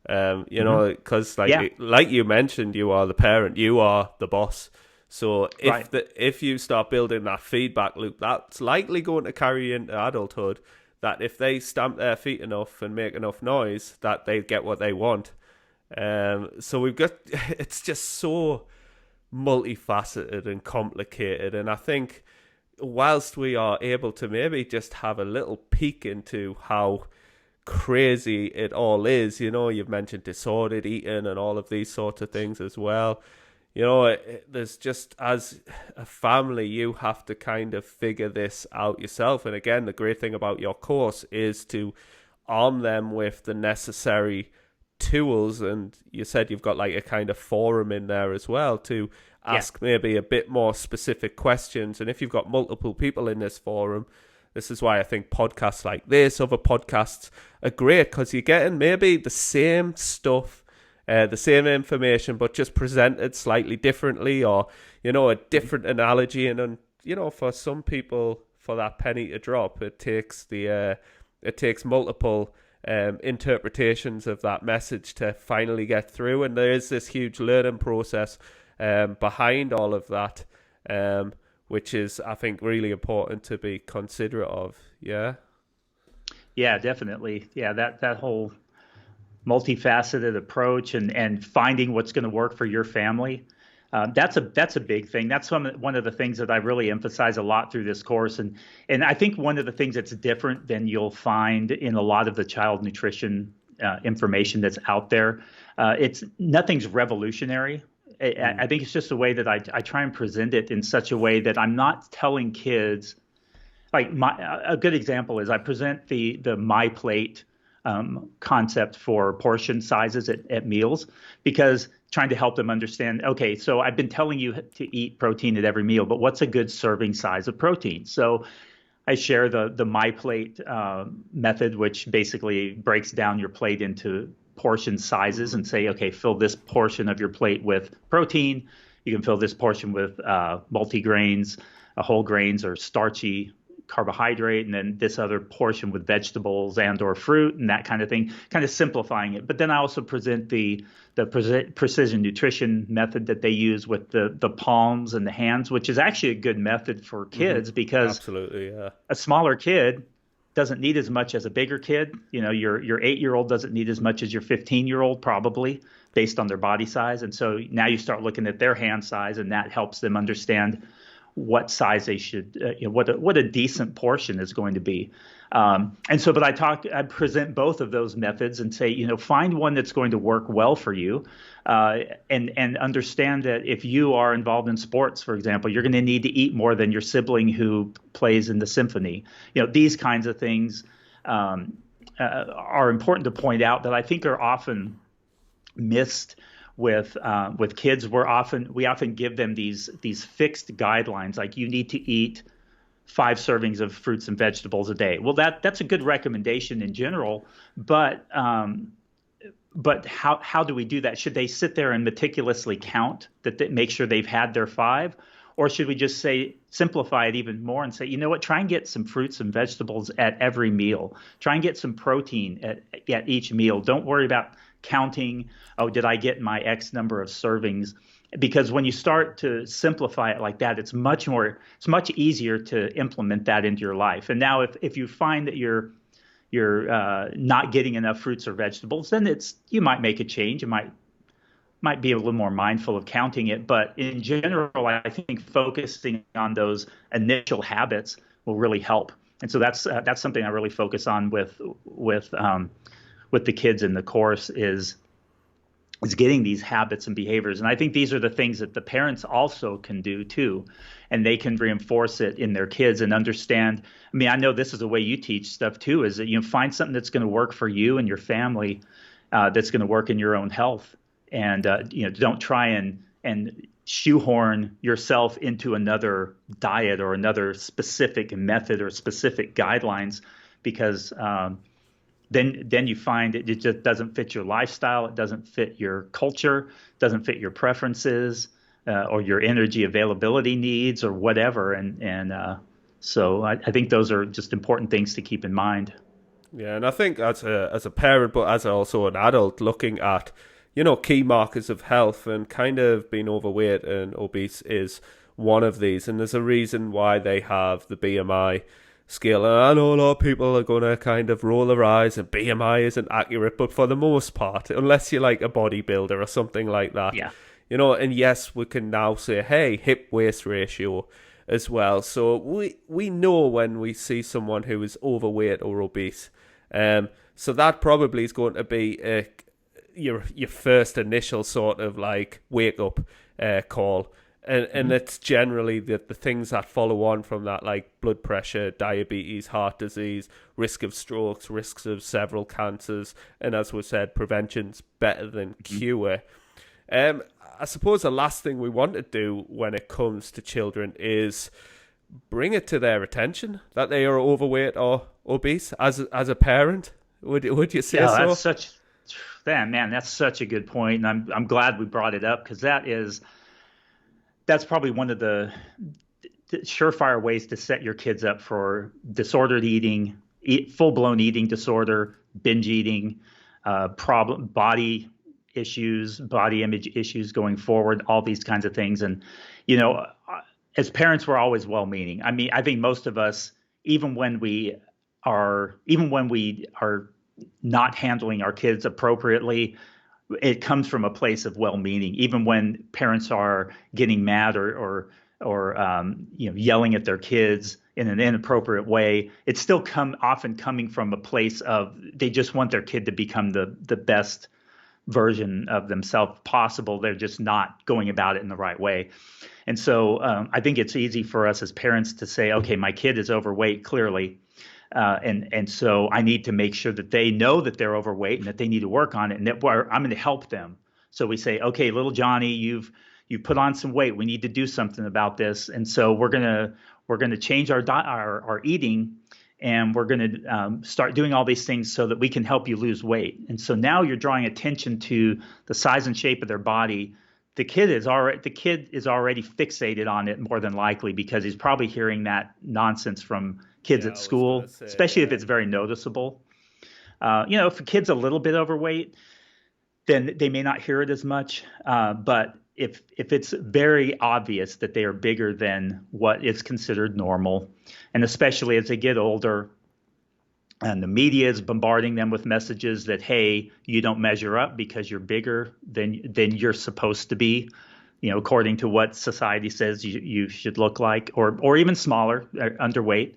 because like you mentioned, you are the parent, you are the boss. So if you start building that feedback loop, that's likely going to carry into adulthood, that if they stamp their feet enough and make enough noise, that they get what they want. So it's just so multifaceted and complicated. And I think whilst we are able to maybe just have a little peek into how crazy it all is. You know, you've mentioned disordered eating and all of these sorts of things as well. You know, there's just, as a family, you have to kind of figure this out yourself. And again, the great thing about your course is to arm them with the necessary tools. And you said you've got like a kind of forum in there as well to ask maybe a bit more specific questions. And if you've got multiple people in this forum, this is why I think podcasts like this, other podcasts, are great, because you're getting maybe the same stuff, the same information, but just presented slightly differently, or, you know, a different analogy. And you know, for some people, for that penny to drop, it takes multiple interpretations of that message to finally get through. And there is this huge learning process behind all of that, which is, I think, really important to be considerate of. Yeah, definitely. Yeah, that whole multifaceted approach and finding what's going to work for your family. That's a big thing. That's one of the things that I really emphasize a lot through this course. And I think one of the things that's different than you'll find in a lot of the child nutrition information that's out there, nothing's revolutionary. I think it's just the way that I try and present it in such a way that I'm not telling kids, like a good example is I present the My Plate concept for portion sizes at meals, because trying to help them understand, okay, so I've been telling you to eat protein at every meal, but what's a good serving size of protein? So I share the My Plate method, which basically breaks down your plate into portion sizes and say, okay, fill this portion of your plate with protein. You can fill this portion with multigrains, whole grains, or starchy carbohydrate, and then this other portion with vegetables and or fruit and that kind of thing, kind of simplifying it. But then I also present the precision nutrition method that they use with the palms and the hands, which is actually a good method for kids, because absolutely, yeah, a smaller kid doesn't need as much as a bigger kid. You know, your 8-year-old doesn't need as much as your 15-year-old, probably, based on their body size. And so now you start looking at their hand size, and that helps them understand what size they should, what a decent portion is going to be. But I present both of those methods and say, you know, find one that's going to work well for you, and understand that if you are involved in sports, for example, you're going to need to eat more than your sibling who plays in the symphony. You know, these kinds of things are important to point out that I think are often missed with kids. We often give them these fixed guidelines, like you need to eat 5 servings of fruits and vegetables a day. Well, that's a good recommendation in general, but how do we do that? Should they sit there and meticulously count that make sure they've had their 5? Or should we just simplify it even more and say, you know what, try and get some fruits and vegetables at every meal. Try and get some protein at each meal. Don't worry about counting, oh, did I get my X number of servings? Because when you start to simplify it like that, it's much easier to implement that into your life. And now if you find that you're not getting enough fruits or vegetables, then you might make a change. You might be a little more mindful of counting it. But in general, I think focusing on those initial habits will really help. And so that's something I really focus on with the kids in the course is getting these habits and behaviors. And I think these are the things that the parents also can do too. And they can reinforce it in their kids and understand. I mean, I know this is the way you teach stuff too, is that you find something that's going to work for you and your family, that's going to work in your own health. And, don't try and shoehorn yourself into another diet or another specific method or specific guidelines, because then you find it just doesn't fit your lifestyle, it doesn't fit your culture, doesn't fit your preferences, or your energy availability needs or whatever. So I think those are just important things to keep in mind. Yeah, and I think as a parent, but as also an adult, looking at, key markers of health, and kind of being overweight and obese is one of these. And there's a reason why they have the BMI scale. And I know a lot of people are going to kind of roll their eyes, and BMI isn't accurate, but for the most part, unless you're like a bodybuilder or something like that, yeah. And yes, we can now say, hey, hip-waist ratio as well. So we know when we see someone who is overweight or obese. So that probably is going to be your first initial sort of like wake up call. And it's generally the things that follow on from that, like blood pressure, diabetes, heart disease, risk of strokes, risks of several cancers. And as we said, prevention's better than cure. I suppose the last thing we want to do when it comes to children is bring it to their attention that they are overweight or obese. As a parent, would you say so? That's such a good point, and I'm glad we brought it up, because that's probably one of the surefire ways to set your kids up for disordered eating, full-blown eating disorder, binge eating, body issues, body image issues going forward, all these kinds of things. And, as parents, we're always well-meaning. I mean, I think most of us, even when we are not handling our kids appropriately, it comes from a place of well-meaning. Even when parents are getting mad or yelling at their kids in an inappropriate way, it's still often coming from a place of they just want their kid to become the best version of themselves possible. They're just not going about it in the right way. And so I think it's easy for us as parents to say, okay, my kid is overweight, clearly. And so I need to make sure that they know that they're overweight and that they need to work on it, and that I'm going to help them. So we say, okay, little Johnny, you've put on some weight. We need to do something about this. And so we're gonna change our eating, and we're gonna start doing all these things so that we can help you lose weight. And so now you're drawing attention to the size and shape of their body. The kid is already fixated on it, more than likely, because he's probably hearing that nonsense from kids at school, especially if it's very noticeable. If a kid's a little bit overweight, then they may not hear it as much. But if it's very obvious that they are bigger than what is considered normal, and especially as they get older, and the media is bombarding them with messages that, hey, you don't measure up because you're bigger than you're supposed to be, according to what society says you should look like, or even smaller, underweight.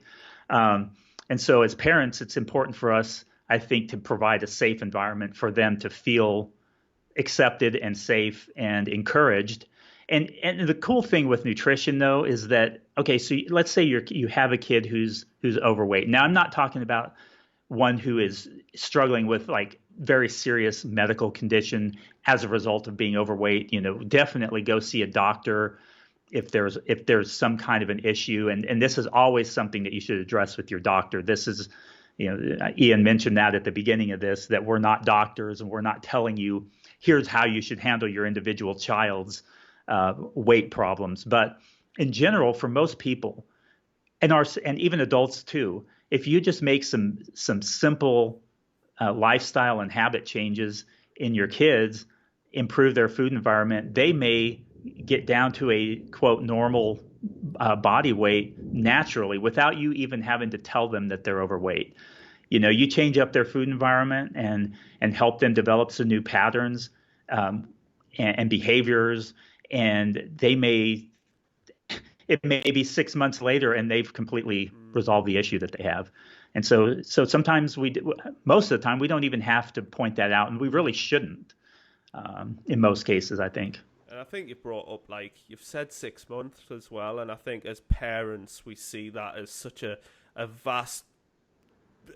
And so as parents, it's important for us, I think, to provide a safe environment for them to feel accepted and safe and encouraged. And the cool thing with nutrition, though, is that, okay, so let's say you have a kid who's overweight. Now, I'm not talking about one who is struggling with like very serious medical condition as a result of being overweight. Definitely go see a doctor if there's some kind of an issue. And this is always something that you should address with your doctor. This is, Ian mentioned that at the beginning of this, that we're not doctors, and we're not telling you here's how you should handle your individual child's weight problems. But in general, for most people, and even adults too, if you just make some simple lifestyle and habit changes in your kids, improve their food environment, they may get down to a, quote, normal body weight naturally, without you even having to tell them that they're overweight. You change up their food environment and help them develop some new patterns and behaviors, and it may be 6 months later and they've completely resolved the issue that they have. And so sometimes most of the time, we don't even have to point that out, and we really shouldn't in most cases, I think. And I think you brought up, like, you've said 6 months as well, and I think as parents, we see that as such a vast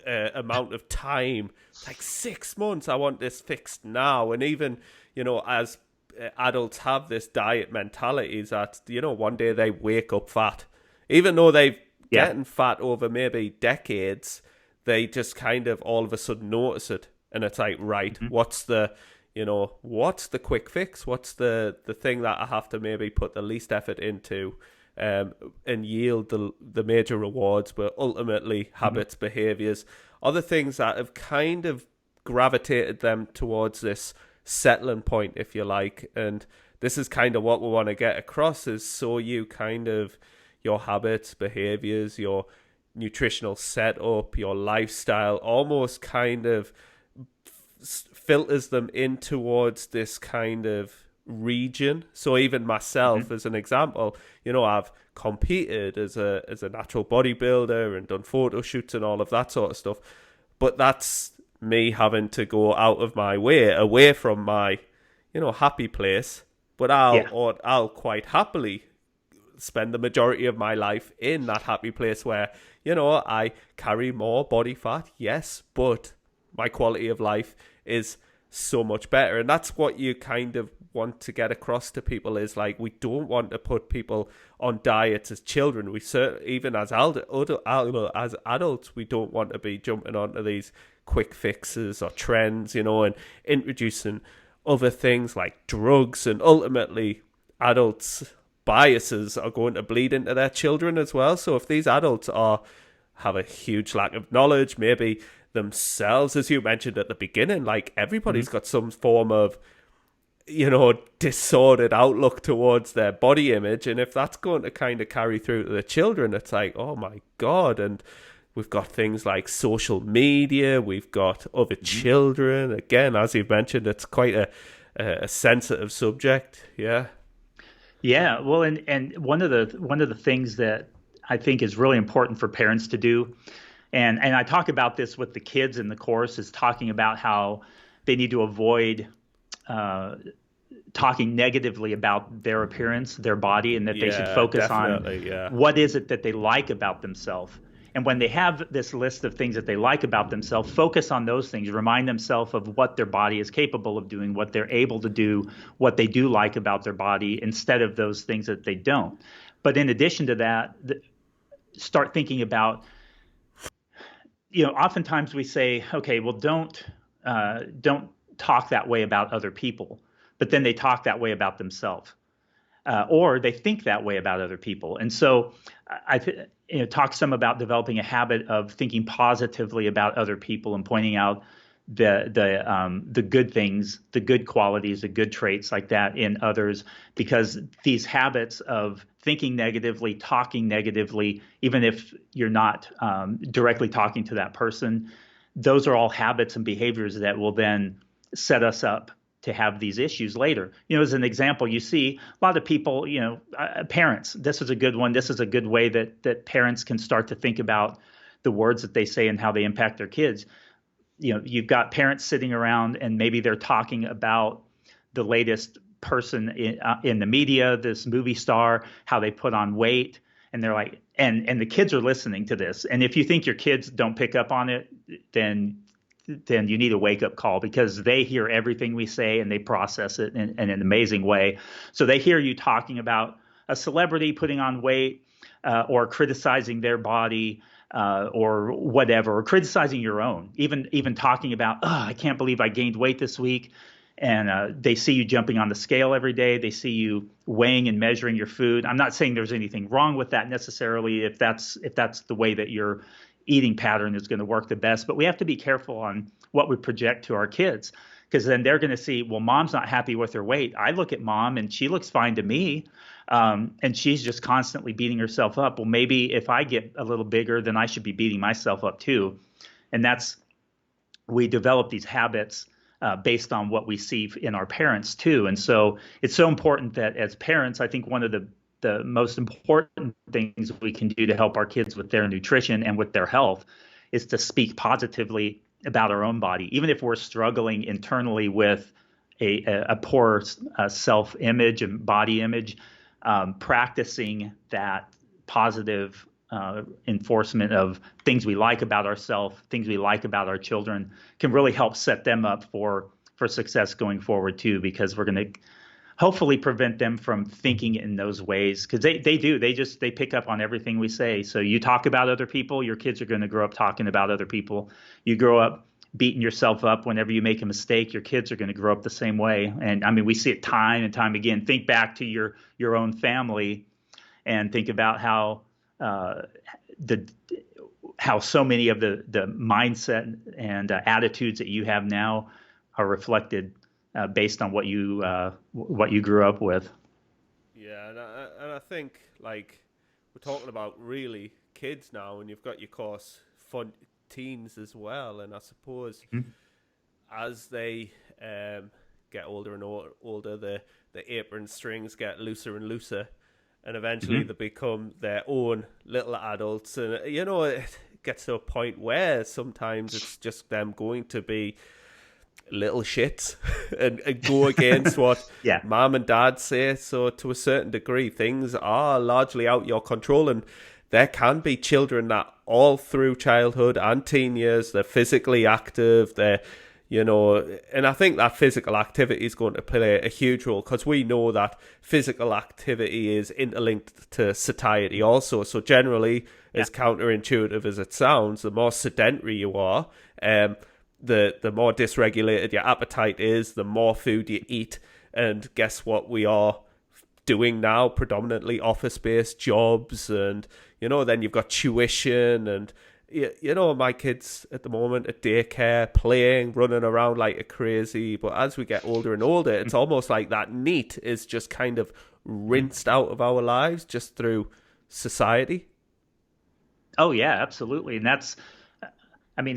amount of time. Like, 6 months, I want this fixed now. And even, as adults have this diet mentality, is that, one day they wake up fat. Even though they've getting fat over maybe decades, they just kind of all of a sudden notice it. And it's like, right, what's the quick fix? What's the thing that I have to maybe put the least effort into and yield the major rewards, but ultimately habits, behaviors, other things that have kind of gravitated them towards this settling point, if you like. And this is kind of what we want to get across, is so you kind of, your habits, behaviors, your nutritional setup, your lifestyle almost kind of filters them in towards this kind of region. So even myself, as an example, I've competed as a natural bodybuilder and done photo shoots and all of that sort of stuff. But that's me having to go out of my way away from my, happy place, but I'll quite happily spend the majority of my life in that happy place where, I carry more body fat, yes, but my quality of life is so much better. And that's what you kind of want to get across to people, is like, we don't want to put people on diets as children. We even as adults, we don't want to be jumping onto these quick fixes or trends, and introducing other things like drugs, and ultimately adults' biases are going to bleed into their children as well. So if these adults have a huge lack of knowledge, maybe themselves, as you mentioned at the beginning, like everybody's got some form of, disordered outlook towards their body image. And if that's going to kind of carry through to the children, it's like, oh my God. And we've got things like social media, we've got other children. Again, as you've mentioned, it's quite a sensitive subject. Yeah. Yeah. Well, and one of the things that I think is really important for parents to do, and I talk about this with the kids in the course, is talking about how they need to avoid talking negatively about their appearance, their body, and that they should focus on what is it that they like about themselves. And when they have this list of things that they like about themselves, focus on those things, remind themselves of what their body is capable of doing, what they're able to do, what they do like about their body, instead of those things that they don't. But in addition to that, start thinking about, oftentimes we say, okay, well, don't talk that way about other people, but then they talk that way about themselves, or they think that way about other people. And so I talk some about developing a habit of thinking positively about other people and pointing out the good things, the good qualities, the good traits like that in others, because these habits of thinking negatively, talking negatively, even if you're not directly talking to that person, those are all habits and behaviors that will then set us up to have these issues later. As an example, you see a lot of people, parents, this is a good one. This is a good way that parents can start to think about the words that they say and how they impact their kids. You've got parents sitting around and maybe they're talking about the latest person in the media, this movie star, how they put on weight. And they're like, and the kids are listening to this. And if you think your kids don't pick up on it, then you need a wake-up call, because they hear everything we say and they process it in an amazing way. So they hear you talking about a celebrity putting on weight, or criticizing their body, or whatever, or criticizing your own, even talking about, I can't believe I gained weight this week. And they see you jumping on the scale every day. They see you weighing and measuring your food. I'm not saying there's anything wrong with that necessarily, if that's the way that your eating pattern is going to work the best. But we have to be careful on what we project to our kids, because then they're going to see, well, mom's not happy with her weight. I look at mom and she looks fine to me. And she's just constantly beating herself up. Well, maybe if I get a little bigger, then I should be beating myself up too. And we develop these habits based on what we see in our parents too. And so it's so important that as parents, I think one of the most important things we can do to help our kids with their nutrition and with their health is to speak positively about our own body, even if we're struggling internally with a poor self-image and body image. Practicing that positive enforcement of things we like about ourselves, things we like about our children, can really help set them up for success going forward too, because we're going to hopefully prevent them from thinking in those ways, because they pick up on everything we say. So you talk about other people, your kids are going to grow up talking about other people. You grow up beating yourself up whenever you make a mistake, your kids are going to grow up the same way. And I mean, we see it time and time again. Think back to your own family and think about how so many of the mindset and attitudes that you have now are reflected based on what you grew up with. Yeah, and I think, like, we're talking about really kids now, and you've got your course fun teens as well. And I suppose as they get older and older, the apron strings get looser and looser, and eventually they become their own little adults. And gets to a point where sometimes it's just them going to be little shits and go against what mom and dad say. So to a certain degree, things are largely out your control, and there can be children that all through childhood and teen years, they're physically active, and I think that physical activity is going to play a huge role, because we know that physical activity is interlinked to satiety also. So generally, as counterintuitive as it sounds, the more sedentary you are, the more dysregulated your appetite is, the more food you eat. And guess what we are doing now? Predominantly office-based jobs, and then you've got tuition, and my kids at the moment at daycare, playing, running around like a crazy. But as we get older and older, it's almost like that need is just kind of rinsed out of our lives just through society. Oh yeah, absolutely. And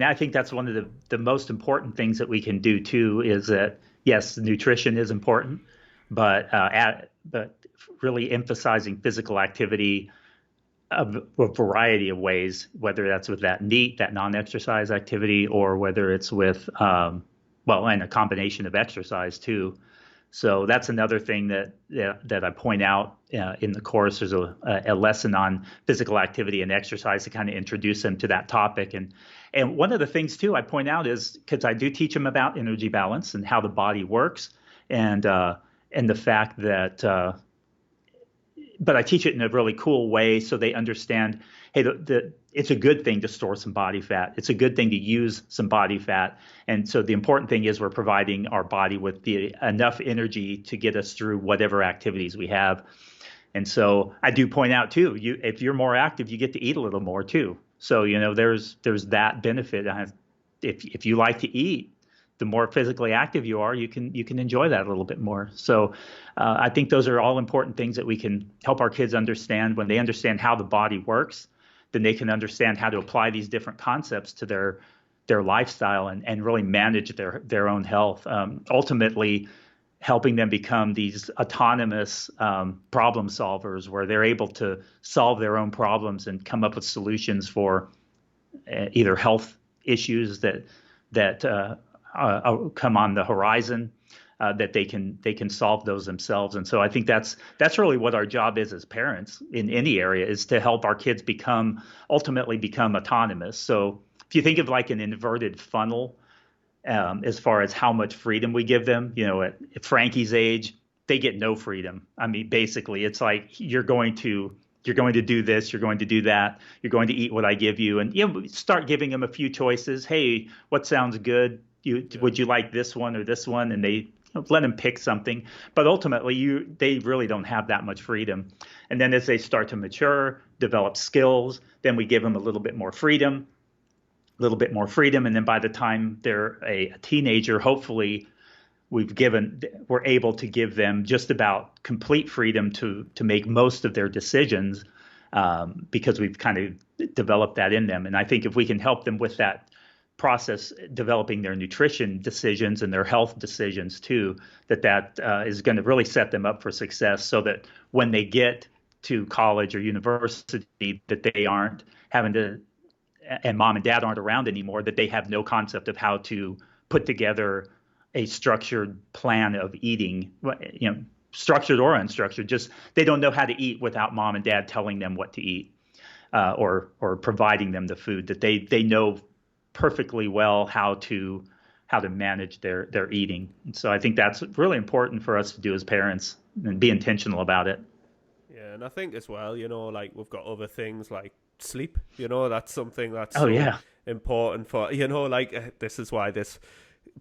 I think that's one of the most important things that we can do too, is that yes, nutrition is important, but really emphasizing physical activity of a variety of ways, whether that's with that non-exercise activity, or whether it's with, and a combination of exercise too. So that's another thing that I point out in the course. There's a lesson on physical activity and exercise to kind of introduce them to that topic. And one of the things too I point out is, because I do teach them about energy balance and how the body works, and the fact that, but I teach it in a really cool way so they understand, hey, it's a good thing to store some body fat. It's a good thing to use some body fat. And so the important thing is we're providing our body with enough energy to get us through whatever activities we have. And so I do point out too, if you're more active, you get to eat a little more too. So, there's that benefit. If you like to eat, the more physically active you are, you can enjoy that a little bit more. So I think those are all important things that we can help our kids understand. When they understand how the body works, then they can understand how to apply these different concepts to their lifestyle and really manage their own health. Ultimately, helping them become these autonomous problem solvers, where they're able to solve their own problems and come up with solutions for either health issues that come on the horizon, that they can solve those themselves. And so I think that's really what our job is as parents in any area, is to help our kids ultimately become autonomous. So if you think of like an inverted funnel, as far as how much freedom we give them, at Frankie's age, they get no freedom. I mean, basically it's like, you're going to do this, you're going to do that, you're going to eat what I give you, and start giving them a few choices. Hey, what sounds good? Would you like this one or this one? And they let them pick something. But ultimately, they really don't have that much freedom. And then as they start to mature, develop skills, then we give them a little bit more freedom. And then by the time they're a teenager, hopefully we're able to give them just about complete freedom to make most of their decisions, because we've kind of developed that in them. And I think if we can help them with that process, developing their nutrition decisions and their health decisions too, that is going to really set them up for success, so that when they get to college or university, that they aren't having to, and mom and dad aren't around anymore, that they have no concept of how to put together a structured plan of eating, structured or unstructured. Just they don't know how to eat without mom and dad telling them what to eat, or providing them the food, that they know perfectly well how to manage their eating. And so I think that's really important for us to do as parents, and be intentional about it. Yeah, and I think as well, like we've got other things like sleep. That's something that's important for, this is why this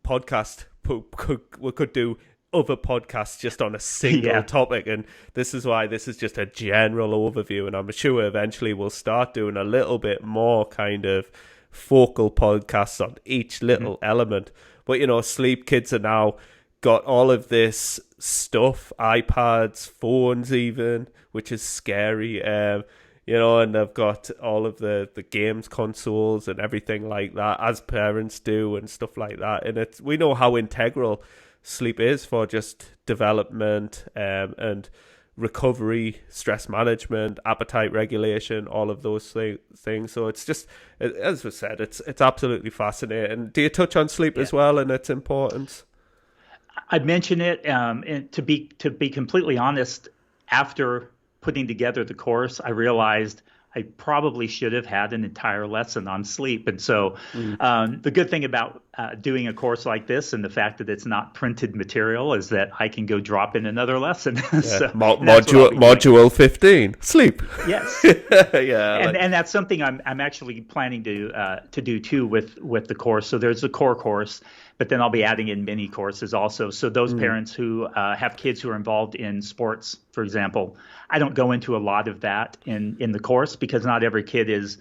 podcast we could do other podcasts just on a single topic, and this is why this is just a general overview, and I'm sure eventually we'll start doing a little bit more kind of focal podcasts on each little element. But sleep, kids are now got all of this stuff, iPads, phones even, which is scary, and they've got all of the games consoles and everything like that, as parents do, and stuff like that. And we know how integral sleep is for just development, and recovery, stress management, appetite regulation, all of those things. So it's just, as we said, it's absolutely fascinating. Do you touch on sleep as well and its importance? I mention it, and to be completely honest, after putting together the course, I realized I probably should have had an entire lesson on sleep. And so the good thing about doing a course like this and the fact that it's not printed material is that I can go drop in another lesson. So, module 15, sleep. Yes. Yeah. And that's something I'm actually planning to do too with the course. So there's the core course, but then I'll be adding in mini courses also. So those parents who have kids who are involved in sports, for example, I don't go into a lot of that in the course because not every kid is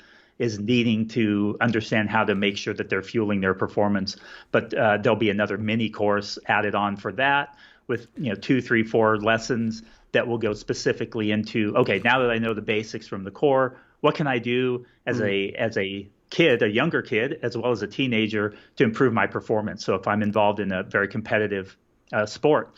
needing to understand how to make sure that they're fueling their performance. But there'll be another mini course added on for that with 2, 3, 4 lessons that will go specifically into, okay, now that I know the basics from the core, what can I do as a kid, a younger kid, as well as a teenager, to improve my performance? So if I'm involved in a very competitive sport,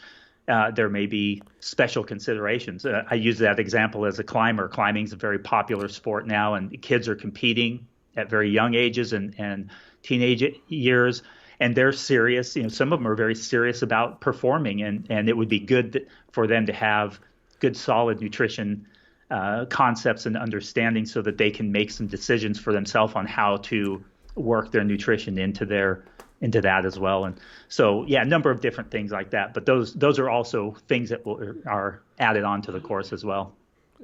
there may be special considerations. I use that example as a climber. Climbing is a very popular sport now, and kids are competing at very young ages and teenage years, and they're serious. Some of them are very serious about performing, and it would be good for them to have good, solid nutrition concepts and understanding so that they can make some decisions for themselves on how to work their nutrition into that as well. And so, a number of different things like that. But those are also things that are added on to the course as well.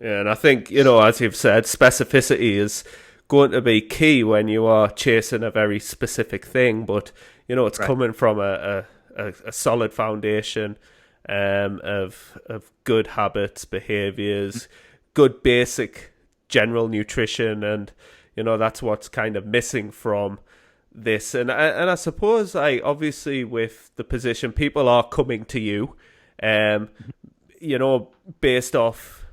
Yeah, and I think, as you've said, specificity is going to be key when you are chasing a very specific thing. But, it's coming from a solid foundation of good habits, behaviors, good basic general nutrition. And, that's what's kind of missing from this. And I suppose obviously with the position, people are coming to you, based off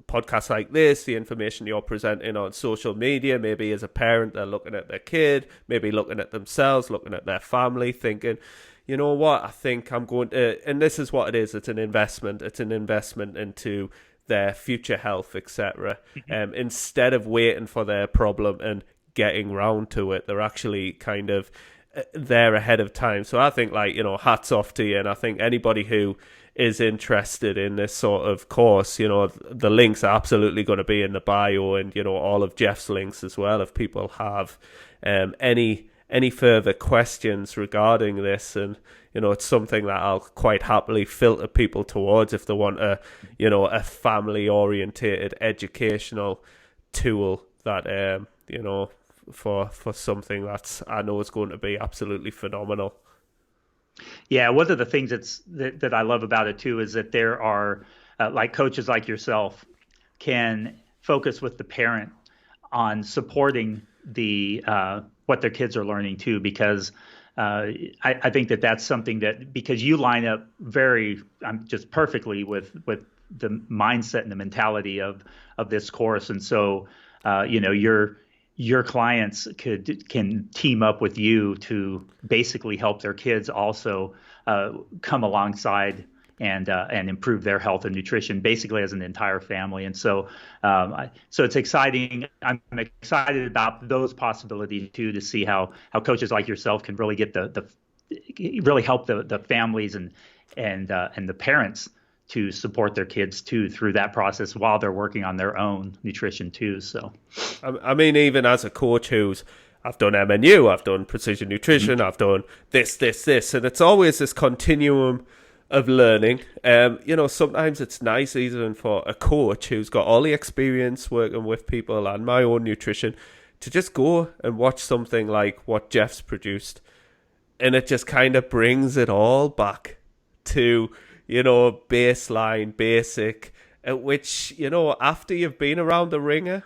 podcasts like this, the information you're presenting on social media. Maybe as a parent, they're looking at their kid, maybe looking at themselves, looking at their family, thinking, you know what, I think I'm going to, and this is what it is. It's an investment. It's an investment into their future health, etc. Instead of waiting for their problem and getting round to it, they're actually kind of there ahead of time. So I think, hats off to you. And I think anybody who is interested in this sort of course, the links are absolutely going to be in the bio, and all of Jeff's links as well if people have any further questions regarding this. And it's something that I'll quite happily filter people towards if they want a family orientated educational tool that for something that's, I know, is going to be absolutely phenomenal. Yeah, one of the things that I love about it too is that there are like coaches like yourself can focus with the parent on supporting the what their kids are learning too, because I think that's something that, because you line up just perfectly with the mindset and the mentality of this course, and so your clients can team up with you to basically help their kids also come alongside and improve their health and nutrition, basically as an entire family. And so so it's exciting. I'm excited about those possibilities too, to see how coaches like yourself can really get really help the families and the parents to support their kids too through that process while they're working on their own nutrition too. So, I mean, even as a coach I've done MNU, I've done precision nutrition, I've done this, and it's always this continuum of learning. Sometimes it's nice even for a coach who's got all the experience working with people and my own nutrition to just go and watch something like what Jeff's produced, and it just kind of brings it all back to baseline, basic, which, after you've been around the ringer,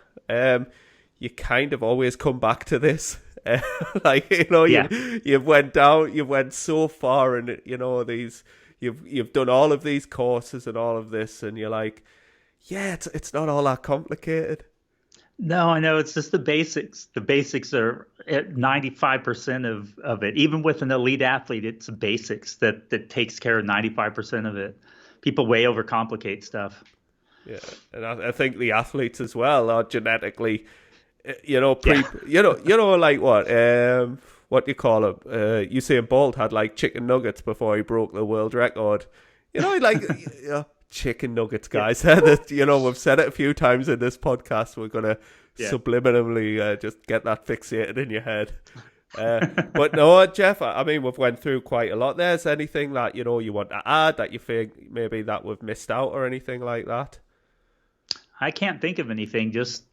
you kind of always come back to this. You've went down, you've went so far, and you've done all of these courses and all of this, and you're like, yeah, it's not all that complicated. No, I know. It's just the basics. The basics are at 95% of it. Even with an elite athlete, it's the basics that takes care of 95% of it. People way overcomplicate stuff. Yeah, and I think the athletes as well are genetically, like what do you call him? Usain Bolt had like chicken nuggets before he broke the world record. Chicken nuggets, guys. Yeah. That we've said it a few times in this podcast. We're gonna subliminally just get that fixated in your head. But no, Jeff, I mean, we've went through quite a lot there. Is there anything that you want to add that you think maybe that we've missed out or anything like that? I can't think of anything. Just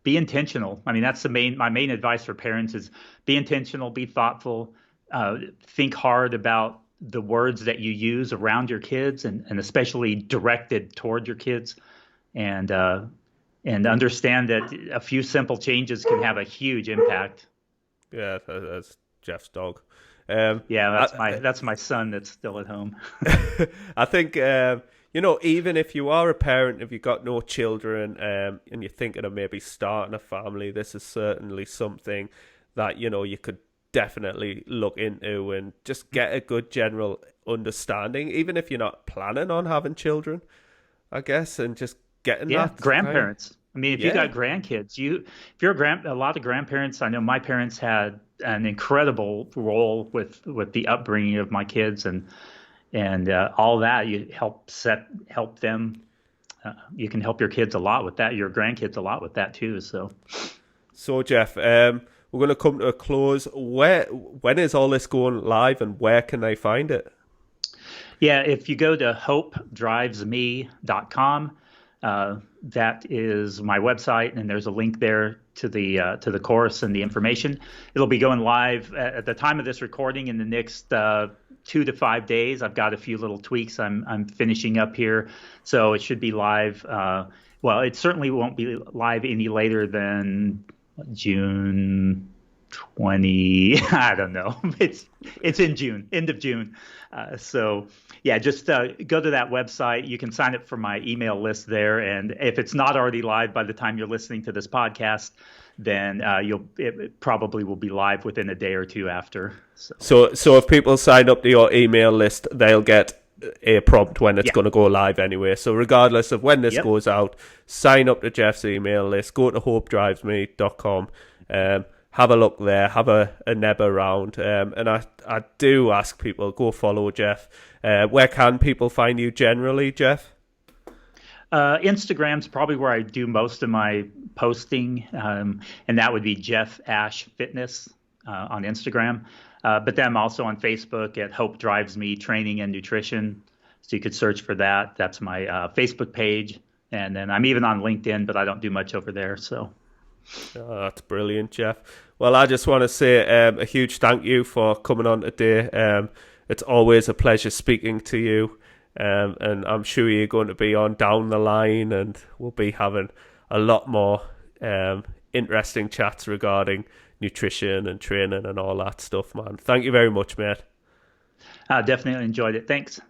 be intentional. I mean, that's my main advice for parents is be intentional, be thoughtful, think hard about the words that you use around your kids and especially directed toward your kids, and understand that a few simple changes can have a huge impact. Yeah, that's Jeff's dog. That's my son that's still at home. I think, even if you are a parent, if you've got no children, and you're thinking of maybe starting a family, this is certainly something that, you could definitely look into and just get a good general understanding, even if you're not planning on having children, I guess, and just getting that. Grandparents. I mean, if you got grandkids, if you're a lot of grandparents, I know my parents had an incredible role with the upbringing of my kids and all that. You help them. You can help your kids a lot with that. Your grandkids a lot with that too. So Jeff, we're going to come to a close. When is all this going live, and where can they find it? Yeah, if you go to hopedrivesme.com. That is my website, and there's a link there to the course and the information. It'll be going live at the time of this recording in the next 2 to 5 days. I've got a few little tweaks I'm finishing up here, so it should be live. It certainly won't be live any later than June 20. I don't know. It's in June, end of June. Just go to that website. You can sign up for my email list there. And if it's not already live by the time you're listening to this podcast, then it probably will be live within a day or two after. So if people sign up to your email list, they'll get a prompt when it's going to go live anyway. So regardless of when this goes out, sign up to Jeff's email list. Go to hopedrivesme.com. Have a look there, have a neb around. And I do ask people, go follow Jeff. Where can people find you generally, Jeff? Instagram's probably where I do most of my posting, and that would be Jeff Ash Fitness on Instagram. But then I'm also on Facebook at Hope Drives Me Training and Nutrition. So you could search for that. That's my Facebook page. And then I'm even on LinkedIn, but I don't do much over there, so... Oh, that's brilliant, Jeff. Well, I just want to say a huge thank you for coming on today. It's always a pleasure speaking to you, and I'm sure you're going to be on down the line, and we'll be having a lot more interesting chats regarding nutrition and training and all that stuff, man. Thank you very much, mate. I definitely enjoyed it. Thanks.